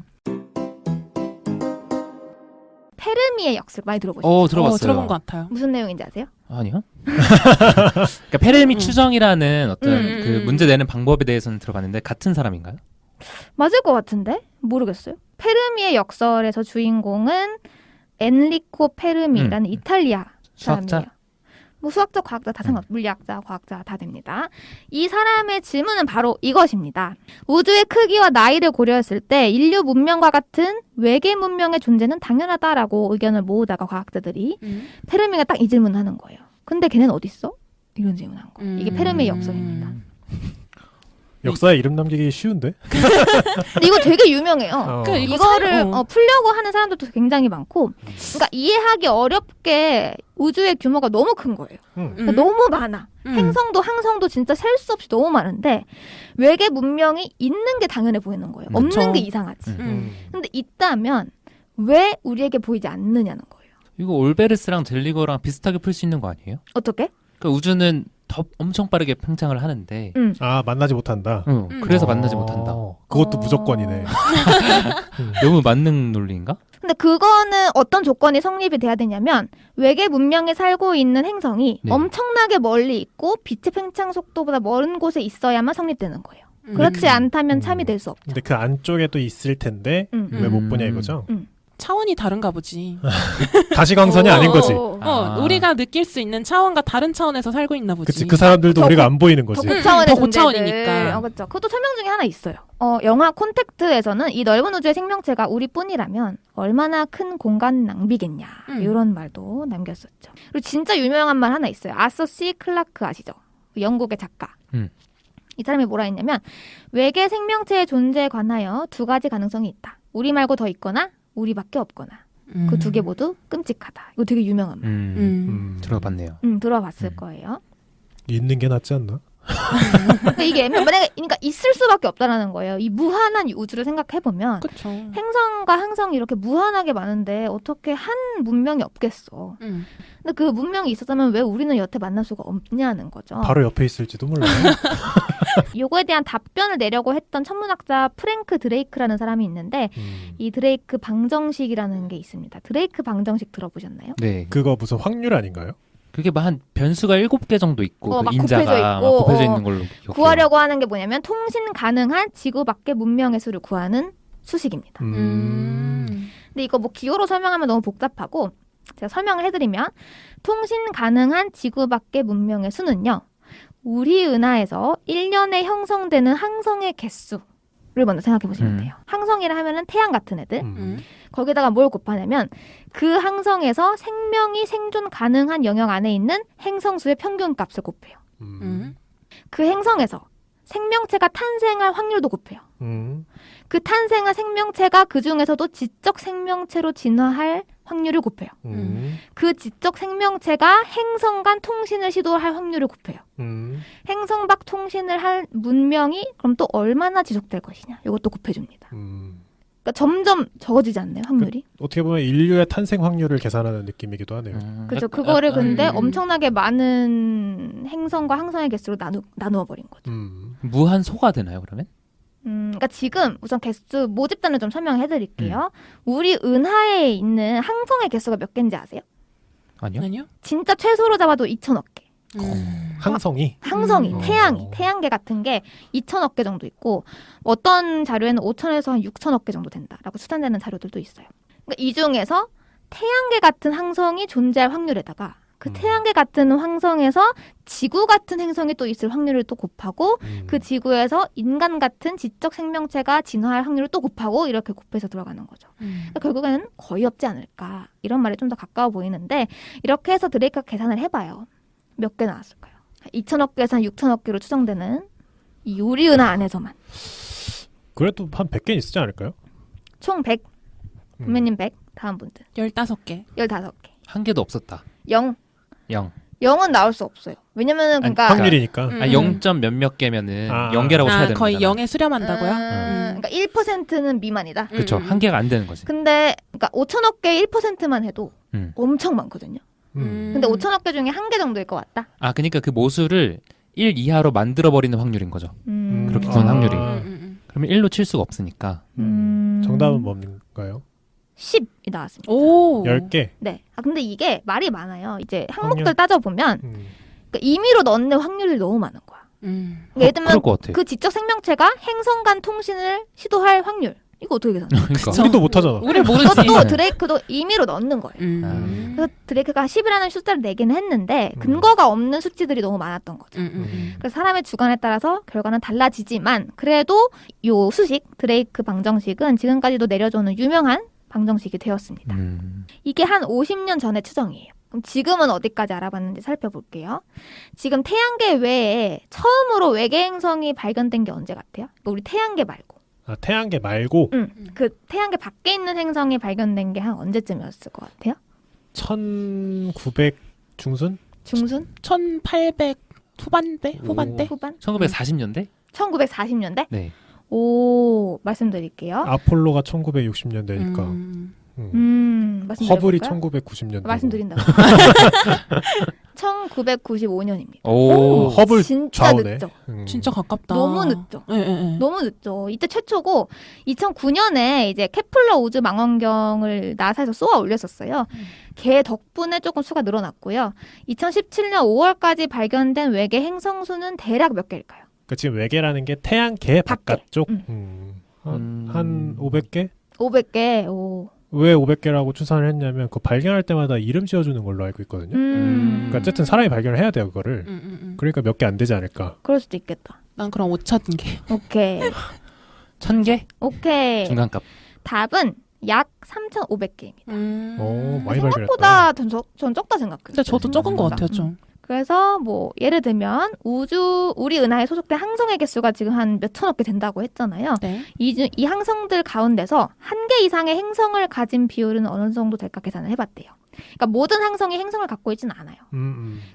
페르미의 역설 많이 들어보셨죠? 들어봤어요. 들어본 것 같아요. 무슨 내용인지 아세요? 아니요. 그러니까 페르미 추정이라는 어떤 그 문제 내는 방법에 대해서는 들어봤는데 같은 사람인가요? 맞을 것 같은데? 모르겠어요. 페르미의 역설에서 주인공은 엔리코 페르미라는 이탈리아 수학자? 사람이에요. 뭐 수학자, 과학자 다 상관없어요. 물리학자, 과학자 다 됩니다. 이 사람의 질문은 바로 이것입니다. 우주의 크기와 나이를 고려했을 때 인류 문명과 같은 외계 문명의 존재는 당연하다라고 의견을 모으다가 과학자들이 페르미가 딱 이 질문을 하는 거예요. 근데 걔는 어디 있어? 이런 질문을 한 거예요. 이게 페르미의 역설입니다. 역사에 이름 남기기 쉬운데? 근데 이거 되게 유명해요. 이거를 이거 풀려고 하는 사람들도 굉장히 많고, 그러니까 이해하기 어렵게 우주의 규모가 너무 큰 거예요. 그러니까 너무 많아. 행성도 항성도 진짜 셀 수 없이 너무 많은데 외계 문명이 있는 게 당연해 보이는 거예요. 없는 게 이상하지. 근데 있다면 왜 우리에게 보이지 않느냐는 거예요. 이거 올베르스랑 젤리거랑 비슷하게 풀 수 있는 거 아니에요? 어떻게? 그러니까 우주는 더 엄청 빠르게 팽창을 하는데 만나지 못한다. 그래서 만나지 못한다. 그것도 무조건이네. 너무 만능 논리인가? 근데 그거는 어떤 조건이 성립이 돼야 되냐면 외계 문명에 살고 있는 행성이 엄청나게 멀리 있고 빛의 팽창 속도보다 먼 곳에 있어야만 성립되는 거예요. 그렇지 않다면 참이 될 수 없죠. 근데 그 안쪽에 또 있을 텐데 왜 못 보냐 이거죠? 차원이 다른가 보지. 가시광선이 아닌 거지. 우리가 느낄 수 있는 차원과 다른 차원에서 살고 있나 보지. 그치, 그 사람들도 우리가 안 보이는 거지. 더 고차원의 더 고차원이니까. 그렇죠. 그것도 설명 중에 하나 있어요. 영화 콘택트에서는 이 넓은 우주의 생명체가 우리뿐이라면 얼마나 큰 공간 낭비겠냐 이런 말도 남겼었죠. 그리고 진짜 유명한 말 하나 있어요. 아서 C 클라크 아시죠? 영국의 작가. 이 사람이 뭐라 했냐면 외계 생명체의 존재에 관하여 두 가지 가능성이 있다. 우리 말고 더 있거나 우리밖에 없거나. 그 두 개 모두 끔찍하다. 이거 되게 유명한 말. 들어봤네요. 들어봤을 거예요. 있는 게 낫지 않나? 근데 이게 만약에 그러니까 있을 수밖에 없다라는 거예요. 이 무한한 이 우주를 생각해 보면 행성과 항성이 이렇게 무한하게 많은데 어떻게 한 문명이 없겠어. 근데 그 문명이 있었다면 왜 우리는 여태 만날 수가 없냐는 거죠. 바로 옆에 있을지도 몰라요. 요거에 대한 답변을 내려고 했던 천문학자 프랭크 드레이크라는 사람이 있는데 이 드레이크 방정식이라는 게 있습니다. 드레이크 방정식 들어보셨나요? 네. 그거 무슨 확률 아닌가요? 그게 막 한 변수가 7개 정도 있고 그 막 인자가 굽혀져 있고, 굽혀져 있는 걸로 기억해요. 구하려고 하는 게 뭐냐면 통신 가능한 지구 밖의 문명의 수를 구하는 수식입니다. 근데 이거 뭐 기호로 설명하면 너무 복잡하고 제가 설명을 해드리면 통신 가능한 지구 밖의 문명의 수는요. 우리 은하에서 1년에 형성되는 항성의 개수를 먼저 생각해 보시면 돼요. 항성이라 하면은 태양 같은 애들. 거기다가 뭘 곱하냐면 그 항성에서 생명이 생존 가능한 영역 안에 있는 행성수의 평균 값을 곱해요. 그 행성에서 생명체가 탄생할 확률도 곱해요. 그 탄생한 생명체가 그 중에서도 지적 생명체로 진화할 확률을 곱해요. 그 지적 생명체가 행성 간 통신을 시도할 확률을 곱해요. 행성 밖 통신을 할 문명이 그럼 또 얼마나 지속될 것이냐. 이것도 곱해줍니다. 그러니까 점점 적어지지 않나요, 확률이? 어떻게 보면 인류의 탄생 확률을 계산하는 느낌이기도 하네요. 그렇죠. 그거를 근데 엄청나게 많은 행성과 항성의 개수로 나누어 버린 거죠. 무한 소가 되나요, 그러면? 그러니까 지금 우선 개수 모집단을 좀 설명해 드릴게요. 우리 은하에 있는 항성의 개수가 몇 개인지 아세요? 아니요. 진짜 최소로 잡아도 2,000억 개. 항성이? 태양계 같은 게 2,000억 개 정도 있고 어떤 자료에는 5,000에서 한 6,000억 개 정도 된다라고 추산되는 자료들도 있어요. 그러니까 이 중에서 태양계 같은 항성이 존재할 확률에다가 그 태양계 같은 항성에서 지구 같은 행성이 또 있을 확률을 또 곱하고 그 지구에서 인간 같은 지적 생명체가 진화할 확률을 또 곱하고 이렇게 곱해서 들어가는 거죠. 그러니까 결국에는 거의 없지 않을까 이런 말이 좀 더 가까워 보이는데 이렇게 해서 드레이크가 계산을 해봐요. 몇 개 나왔을까요? 2,000억 개에서 한 6,000억 개로 추정되는 이 우리 은하 안에서만. 그래도 한 100개 있지 않을까요? 총 100. 선배님 100. 다음 분들. 15개. 15개. 한 개도 없었다. 0. 0. 0은 나올 수 없어요. 왜냐면은 그러니까 확률이니까. 0점 몇몇 개면은 0개라고 쳐야 되는 거의 거잖아. 0에 수렴한다고요? 그러니까 1%는 미만이다. 그렇죠. 한 개가 안 되는 거지. 근데 그러니까 5천억 개 1%만 해도 엄청 많거든요. 근데 5천억 개 중에 한 개 정도일 것 같다. 아, 그러니까 그 모수를 1 이하로 만들어 버리는 확률인 거죠. 그렇게 큰 확률이. 그러면 1로 칠 수가 없으니까. 정답은 뭔가요? 10이 나왔습니다. 오. 10개. 네. 아 근데 이게 말이 많아요. 이제 항목들 확률? 따져보면 그러니까 임의로 넣는 확률이 너무 많은 거야. 그러니까 예를 들면 그럴 것 같아. 그 지적 생명체가 행성 간 통신을 시도할 확률. 이거 어떻게 계산해? 그러니까. 우리도 못하잖아. 우리 모르지. 그것도 드레이크도 임의로 넣는 거예요. 그래서 아. 드레이크가 10이라는 숫자를 내기는 했는데 근거가 없는 수치들이 너무 많았던 거죠. 그래서 사람의 주관에 따라서 결과는 달라지지만 그래도 요 수식 드레이크 방정식은 지금까지도 내려져오는 유명한 방정식이 되었습니다. 이게 한 50년 전의 추정이에요. 그럼 지금은 어디까지 알아봤는지 살펴볼게요. 지금 태양계 외에 처음으로 외계 행성이 발견된 게 언제 같아요? 그러니까 우리 태양계 말고. 아, 태양계 말고 그 태양계 밖에 있는 행성이 발견된 게 한 언제쯤이었을 것 같아요? 1900 중순? 중순? 1800 후반대? 후반? 1940년대? 1940년대? 네. 오, 말씀드릴게요. 아폴로가 1960년대니까. 허블이 말씀드려볼까요? 1990년대. 말씀드린다고. 1995년입니다. 오, 허블 진짜 좌우네. 늦죠. 진짜 가깝다. 너무 늦죠. 네. 너무 늦죠. 이때 최초고 2009년에 이제 케플러 우주 망원경을 나사에서 쏘아 올렸었어요. 걔 덕분에 조금 수가 늘어났고요. 2017년 5월까지 발견된 외계 행성 수는 대략 몇 개일까요? 그러니까 지금 외계라는 게 태양계 밖에. 바깥쪽. 한 500개? 500개. 오. 왜 500개라고 추산을 했냐면 그 발견할 때마다 이름 지어주는 걸로 알고 있거든요. 그러니까 어쨌든 사람이 발견을 해야 돼요 그거를. 그러니까 몇 개 안 되지 않을까. 그럴 수도 있겠다. 난 그럼 5,000개. 오케이. 1000개? 오케이. 중간값. 답은 약 3,500개입니다. 오, 많이 생각보다 발견했다. 전 적다 생각해요. 근데 저도 적은 것 같아요, 좀. 그래서 뭐 예를 들면 우리 은하에 소속된 항성의 개수가 지금 한 몇 천억 개 된다고 했잖아요. 네. 이 항성들 가운데서 한 개 이상의 행성을 가진 비율은 어느 정도 될까 계산을 해봤대요. 그러니까 모든 항성이 행성을 갖고 있지는 않아요.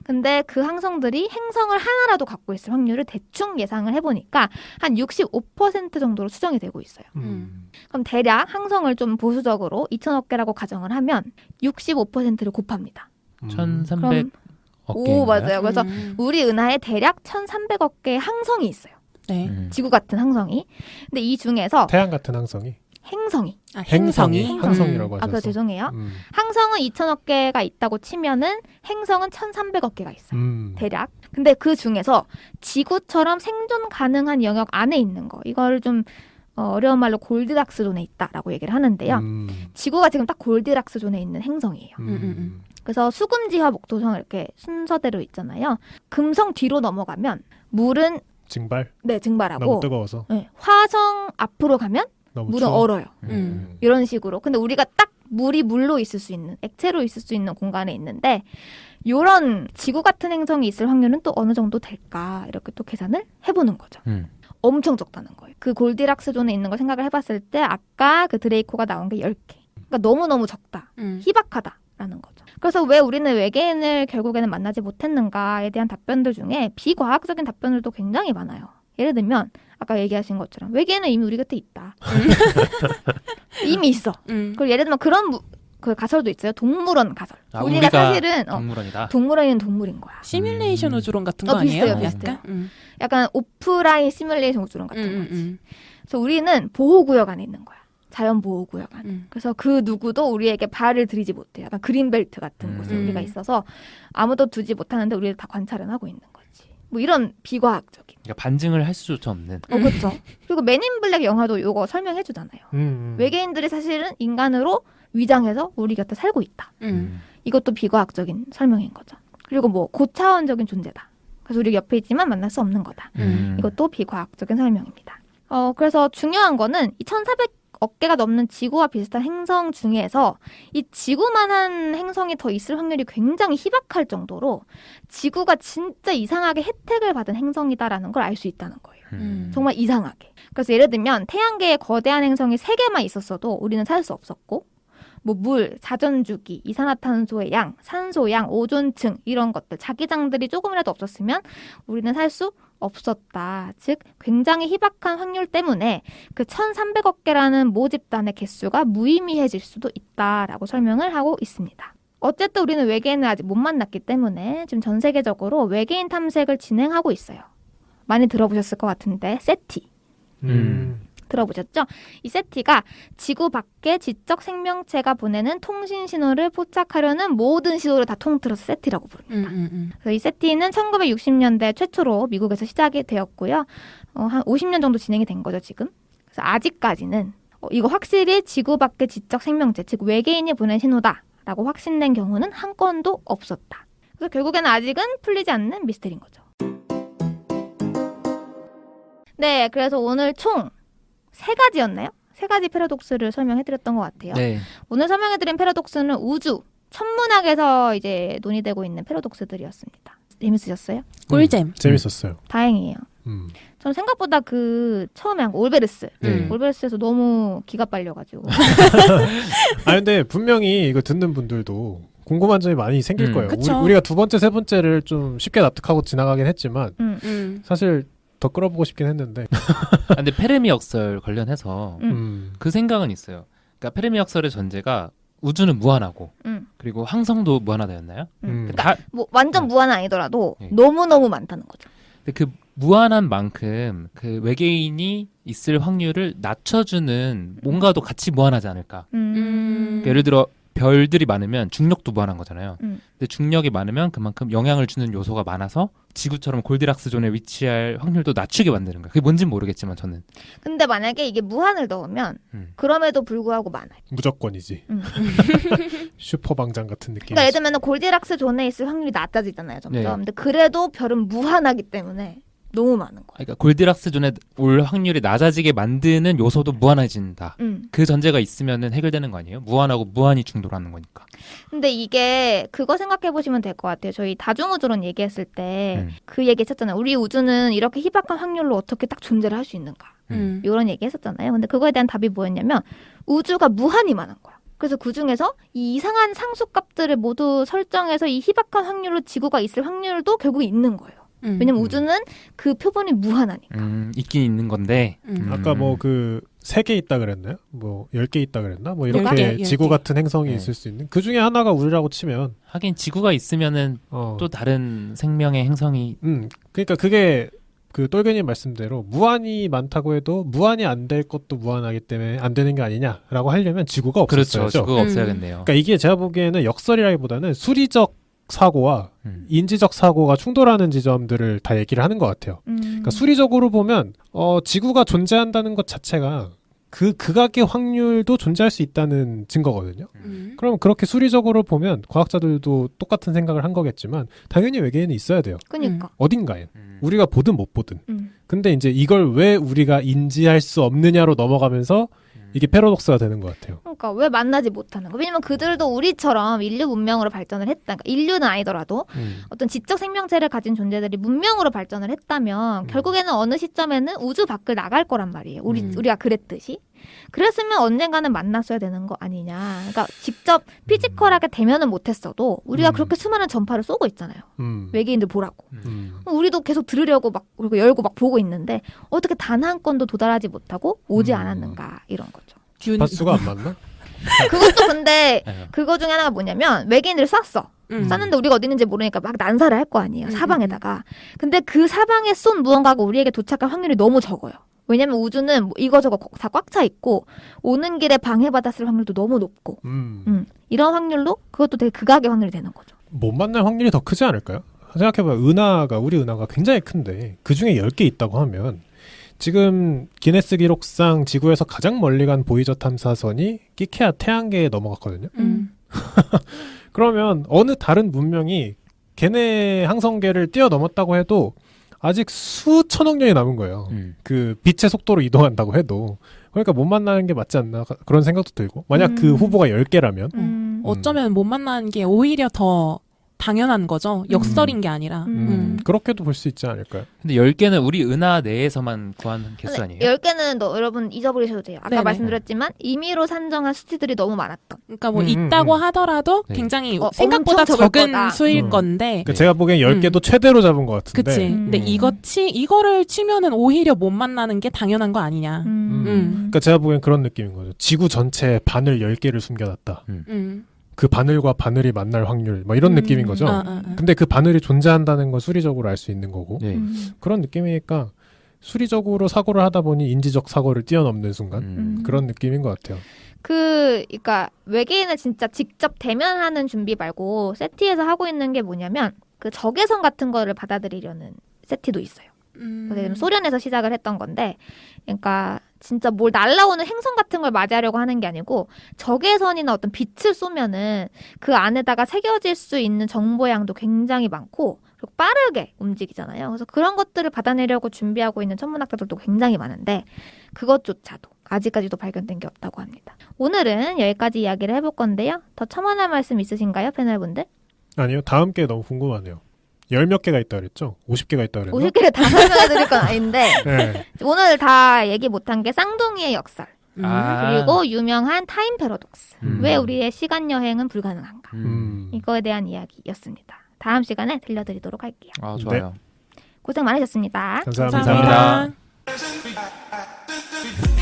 근데 그 항성들이 행성을 하나라도 갖고 있을 확률을 대충 예상을 해보니까 한 65% 정도로 추정이 되고 있어요. 그럼 대략 항성을 좀 보수적으로 2천억 개라고 가정을 하면 65%를 곱합니다. 1300 오, 맞아요. 그래서 우리 은하에 대략 1,300억 개의 항성이 있어요. 네. 지구 같은 항성이. 근데 이 중에서 태양 같은 항성이. 행성이. 항성이라고 하셔서. 그거 죄송해요. 항성은 2천억 개가 있다고 치면은 행성은 1,300억 개가 있어요. 대략. 근데 그 중에서 지구처럼 생존 가능한 영역 안에 있는 거. 이걸 좀 어려운 말로 골디락스 존에 있다라고 얘기를 하는데요. 지구가 지금 딱 골디락스 존에 있는 행성이에요. 그래서 수금지와 목토성 이렇게 순서대로 있잖아요. 금성 뒤로 넘어가면 물은 증발? 네, 증발하고 너무 뜨거워서. 네, 화성 앞으로 가면 너무 물은 추워? 얼어요. 이런 식으로. 근데 우리가 딱 물이 물로 있을 수 있는, 액체로 있을 수 있는 공간에 있는데 이런 지구 같은 행성이 있을 확률은 또 어느 정도 될까 이렇게 또 계산을 해보는 거죠. 엄청 적다는 거예요. 그 골디락스 존에 있는 걸 생각을 해봤을 때 아까 그 드레이코가 나온 게 10개. 그러니까 너무너무 적다. 희박하다라는 거죠. 그래서 왜 우리는 외계인을 결국에는 만나지 못했는가에 대한 답변들 중에 비과학적인 답변들도 굉장히 많아요. 예를 들면 아까 얘기하신 것처럼 외계인은 이미 우리 곁에 있다. 이미 있어. 그리고 예를 들면 그런 그 가설도 있어요. 동물원 가설. 우리가 사실은 동물원이다. 동물원에는 동물인 거야. 시뮬레이션 우주론 같은 거 아니에요? 비슷해요. 약간 오프라인 시뮬레이션 우주론 같은 거지. 그래서 우리는 보호구역 안에 있는 거야. 자연 보호구역 안. 그래서 그 누구도 우리에게 발을 들이지 못해. 약간 그린벨트 같은 곳에 우리가 있어서 아무도 두지 못하는데 우리를 다 관찰은 하고 있는 거지. 뭐 이런 비과학적인. 그러니까 반증을 할 수조차 없는. 그렇죠. 그리고 맨인 블랙 영화도 이거 설명해 주잖아요. 외계인들이 사실은 인간으로 위장해서 우리 곁에 살고 있다. 이것도 비과학적인 설명인 거죠. 그리고 뭐 고차원적인 존재다. 그래서 우리 옆에 있지만 만날 수 없는 거다. 이것도 비과학적인 설명입니다. 그래서 중요한 거는 이 1,400억 개가 넘는 지구와 비슷한 행성 중에서 이 지구만한 행성이 더 있을 확률이 굉장히 희박할 정도로 지구가 진짜 이상하게 혜택을 받은 행성이다라는 걸 알 수 있다는 거예요. 정말 이상하게. 그래서 예를 들면 태양계에 거대한 행성이 3개만 있었어도 우리는 살 수 없었고 뭐 물, 자전주기, 이산화탄소의 양, 산소 양, 오존층 이런 것들 자기장들이 조금이라도 없었으면 우리는 살 수 없었다. 즉 굉장히 희박한 확률 때문에 그 1300억 개라는 모집단의 개수가 무의미해질 수도 있다라고 설명을 하고 있습니다. 어쨌든 우리는 외계인을 아직 못 만났기 때문에 지금 전 세계적으로 외계인 탐색을 진행하고 있어요. 많이 들어보셨을 것 같은데 세티. 들어보셨죠? 이 세티가 지구 밖에 지적 생명체가 보내는 통신 신호를 포착하려는 모든 시도를 다 통틀어서 세티라고 부릅니다. 그래서 이 세티는 1960년대 최초로 미국에서 시작이 되었고요. 한 50년 정도 진행이 된 거죠, 지금. 그래서 아직까지는 이거 확실히 지구 밖의 지적 생명체, 즉 외계인이 보낸 신호다라고 확신된 경우는 한 건도 없었다. 그래서 결국에는 아직은 풀리지 않는 미스터리인 거죠. 네, 그래서 오늘 총 3가지였나요? 3가지 패러독스를 설명해드렸던 것 같아요. 네. 오늘 설명해드린 패러독스는 우주, 천문학에서 이제 논의되고 있는 패러독스들이었습니다. 재밌으셨어요? 꿀잼. 재밌었어요. 다행이에요. 저는 생각보다 그 처음에 한 거 올베르스. 올베르스에서 너무 기가 빨려가지고. 아 근데 분명히 이거 듣는 분들도 궁금한 점이 많이 생길 거예요. 우리가 2번째, 3번째를 좀 쉽게 납득하고 지나가긴 했지만 사실 더 끌어보고 싶긴 했는데. 근데 페르미 역설 관련해서 그 생각은 있어요. 그러니까 페르미 역설의 전제가 우주는 무한하고 그리고 항성도 무한하다였나요? 그러니까 뭐 완전 무한은 아니더라도 너무너무 많다는 거죠. 근데 그 무한한 만큼 그 외계인이 있을 확률을 낮춰주는 뭔가도 같이 무한하지 않을까. 그러니까 예를 들어 별들이 많으면 중력도 무한한 거잖아요. 근데 중력이 많으면 그만큼 영향을 주는 요소가 많아서 지구처럼 골디락스 존에 위치할 확률도 낮추게 만드는 거예요. 그게 뭔지는 모르겠지만 저는. 근데 만약에 이게 무한을 넣으면 그럼에도 불구하고 많아요. 무조건이지. 슈퍼방장 같은 느낌. 그러니까 예를 들면 골디락스 존에 있을 확률이 낮아지잖아요. 점점. 네. 근데 그래도 별은 무한하기 때문에 너무 많은 거예요. 그러니까 골디락스 존에 올 확률이 낮아지게 만드는 요소도 무한해진다. 그 전제가 있으면은 해결되는 거 아니에요? 무한하고 무한히 충돌하는 거니까. 근데 이게 그거 생각해 보시면 될 것 같아요. 저희 다중우주론 얘기했을 때 그 얘기 했었잖아요. 우리 우주는 이렇게 희박한 확률로 어떻게 딱 존재를 할 수 있는가. 이런 얘기 했었잖아요. 근데 그거에 대한 답이 뭐였냐면 우주가 무한히 많은 거야. 그래서 그중에서 이 이상한 상수값들을 모두 설정해서 이 희박한 확률로 지구가 있을 확률도 결국 있는 거예요. 왜냐면 우주는 그 표본이 무한하니까. 있긴 있는 건데. 아까 뭐 그 3개 있다 그랬나요? 뭐 10개 있다 그랬나? 뭐 이렇게 10개. 지구 같은 행성이 있을 수 있는. 그 중에 하나가 우리라고 치면 하긴 지구가 있으면은 또 다른 생명의 행성이. 그러니까 그게 그 똘개님 말씀대로 무한히 많다고 해도 무한히 안 될 것도 무한하기 때문에 안 되는 게 아니냐라고 하려면 지구가 없었어야죠. 그렇죠. 지구가 없어야겠네요. 그러니까 이게 제가 보기에는 역설이라기보다는 수리적 사고와 인지적 사고가 충돌하는 지점들을 다 얘기를 하는 것 같아요. 그러니까 수리적으로 보면 지구가 존재한다는 것 자체가 그 극악의 확률도 존재할 수 있다는 증거거든요. 그럼 그렇게 수리적으로 보면 과학자들도 똑같은 생각을 한 거겠지만 당연히 외계인은 있어야 돼요. 그러니까 어딘가에 우리가 보든 못 보든. 근데 이제 이걸 왜 우리가 인지할 수 없느냐로 넘어가면서 이게 패러독스가 되는 것 같아요. 그러니까 왜 만나지 못하는 거? 왜냐면 그들도 우리처럼 인류 문명으로 발전을 했다. 그러니까 인류는 아니더라도 어떤 지적 생명체를 가진 존재들이 문명으로 발전을 했다면 결국에는 어느 시점에는 우주 밖을 나갈 거란 말이에요. 우리가 그랬듯이. 그랬으면 언젠가는 만났어야 되는 거 아니냐. 그러니까 직접 피지컬하게 대면은 못했어도 우리가 그렇게 수많은 전파를 쏘고 있잖아요. 외계인들 보라고. 우리도 계속 들으려고 막 열고 막 보고 있는데 어떻게 단 한 건도 도달하지 못하고 오지 않았는가 이런 거죠. 바수가 안 맞나? 그것도 근데 그거 중에 하나가 뭐냐면 외계인들을 쐈어. 쐈는데 우리가 어디 있는지 모르니까 막 난사를 할 거 아니에요. 사방에다가. 근데 그 사방에 쏜 무언가가 우리에게 도착할 확률이 너무 적어요. 왜냐면 우주는 뭐 이거저거 다 꽉 차 있고 오는 길에 방해받았을 확률도 너무 높고 이런 확률로 그것도 되게 극악의 확률이 되는 거죠. 못 만날 확률이 더 크지 않을까요? 생각해봐요. 우리 은하가 굉장히 큰데 그중에 10개 있다고 하면 지금 기네스 기록상 지구에서 가장 멀리 간 보이저 탐사선이 끼케아 태양계에 넘어갔거든요. 그러면 어느 다른 문명이 걔네 항성계를 뛰어넘었다고 해도 아직 수천억 년이 남은 거예요. 그 빛의 속도로 이동한다고 해도. 그러니까 못 만나는 게 맞지 않나 그런 생각도 들고. 만약 그 후보가 10개라면 어쩌면 못 만나는 게 오히려 더 당연한 거죠. 역설인 게 아니라. 그렇게도 볼 수 있지 않을까요? 근데 10개는 우리 은하 내에서만 구한 개수 아니에요? 10개는 여러분 잊어버리셔도 돼요. 아까 네네. 말씀드렸지만 임의로 산정한 수치들이 너무 많았던. 그러니까 뭐 있다고 하더라도 네. 굉장히 생각보다 엄청 적을 적은 거다. 수일 건데. 그러니까 제가 보기엔 10개도 최대로 잡은 것 같은데. 그치. 근데 이거를 치면은 오히려 못 만나는 게 당연한 거 아니냐. 그러니까 제가 보기엔 그런 느낌인 거죠. 지구 전체에 바늘 10개를 숨겨놨다. 그 바늘과 바늘이 만날 확률 뭐 이런 느낌인 거죠. 근데 그 바늘이 존재한다는 건 수리적으로 알 수 있는 거고 네. 그런 느낌이니까 수리적으로 사고를 하다 보니 인지적 사고를 뛰어넘는 순간 그런 느낌인 것 같아요. 그러니까 외계인을 진짜 직접 대면하는 준비 말고 세티에서 하고 있는 게 뭐냐면 그 적외선 같은 거를 받아들이려는 세티도 있어요. 소련에서 시작을 했던 건데, 그러니까 진짜 뭘 날라오는 행성 같은 걸 맞이하려고 하는 게 아니고 적외선이나 어떤 빛을 쏘면은 그 안에다가 새겨질 수 있는 정보량도 굉장히 많고 그리고 빠르게 움직이잖아요. 그래서 그런 것들을 받아내려고 준비하고 있는 천문학자들도 굉장히 많은데 그것조차도 아직까지도 발견된 게 없다고 합니다. 오늘은 여기까지 이야기를 해볼 건데요. 더 첨언할 말씀 있으신가요, 패널분들? 아니요. 다음 게 너무 궁금하네요. 10몇 개가 있다 그랬죠? 50개가 있다 그랬나? 50개를 다 설명해드릴 건 아닌데 네. 오늘 다 얘기 못한 게 쌍둥이의 역설 아. 그리고 유명한 타임 패러독스 왜 우리의 시간 여행은 불가능한가 이거에 대한 이야기였습니다. 다음 시간에 들려드리도록 할게요. 아, 좋아요. 고생 많으셨습니다. 감사합니다. 감사합니다. 감사합니다.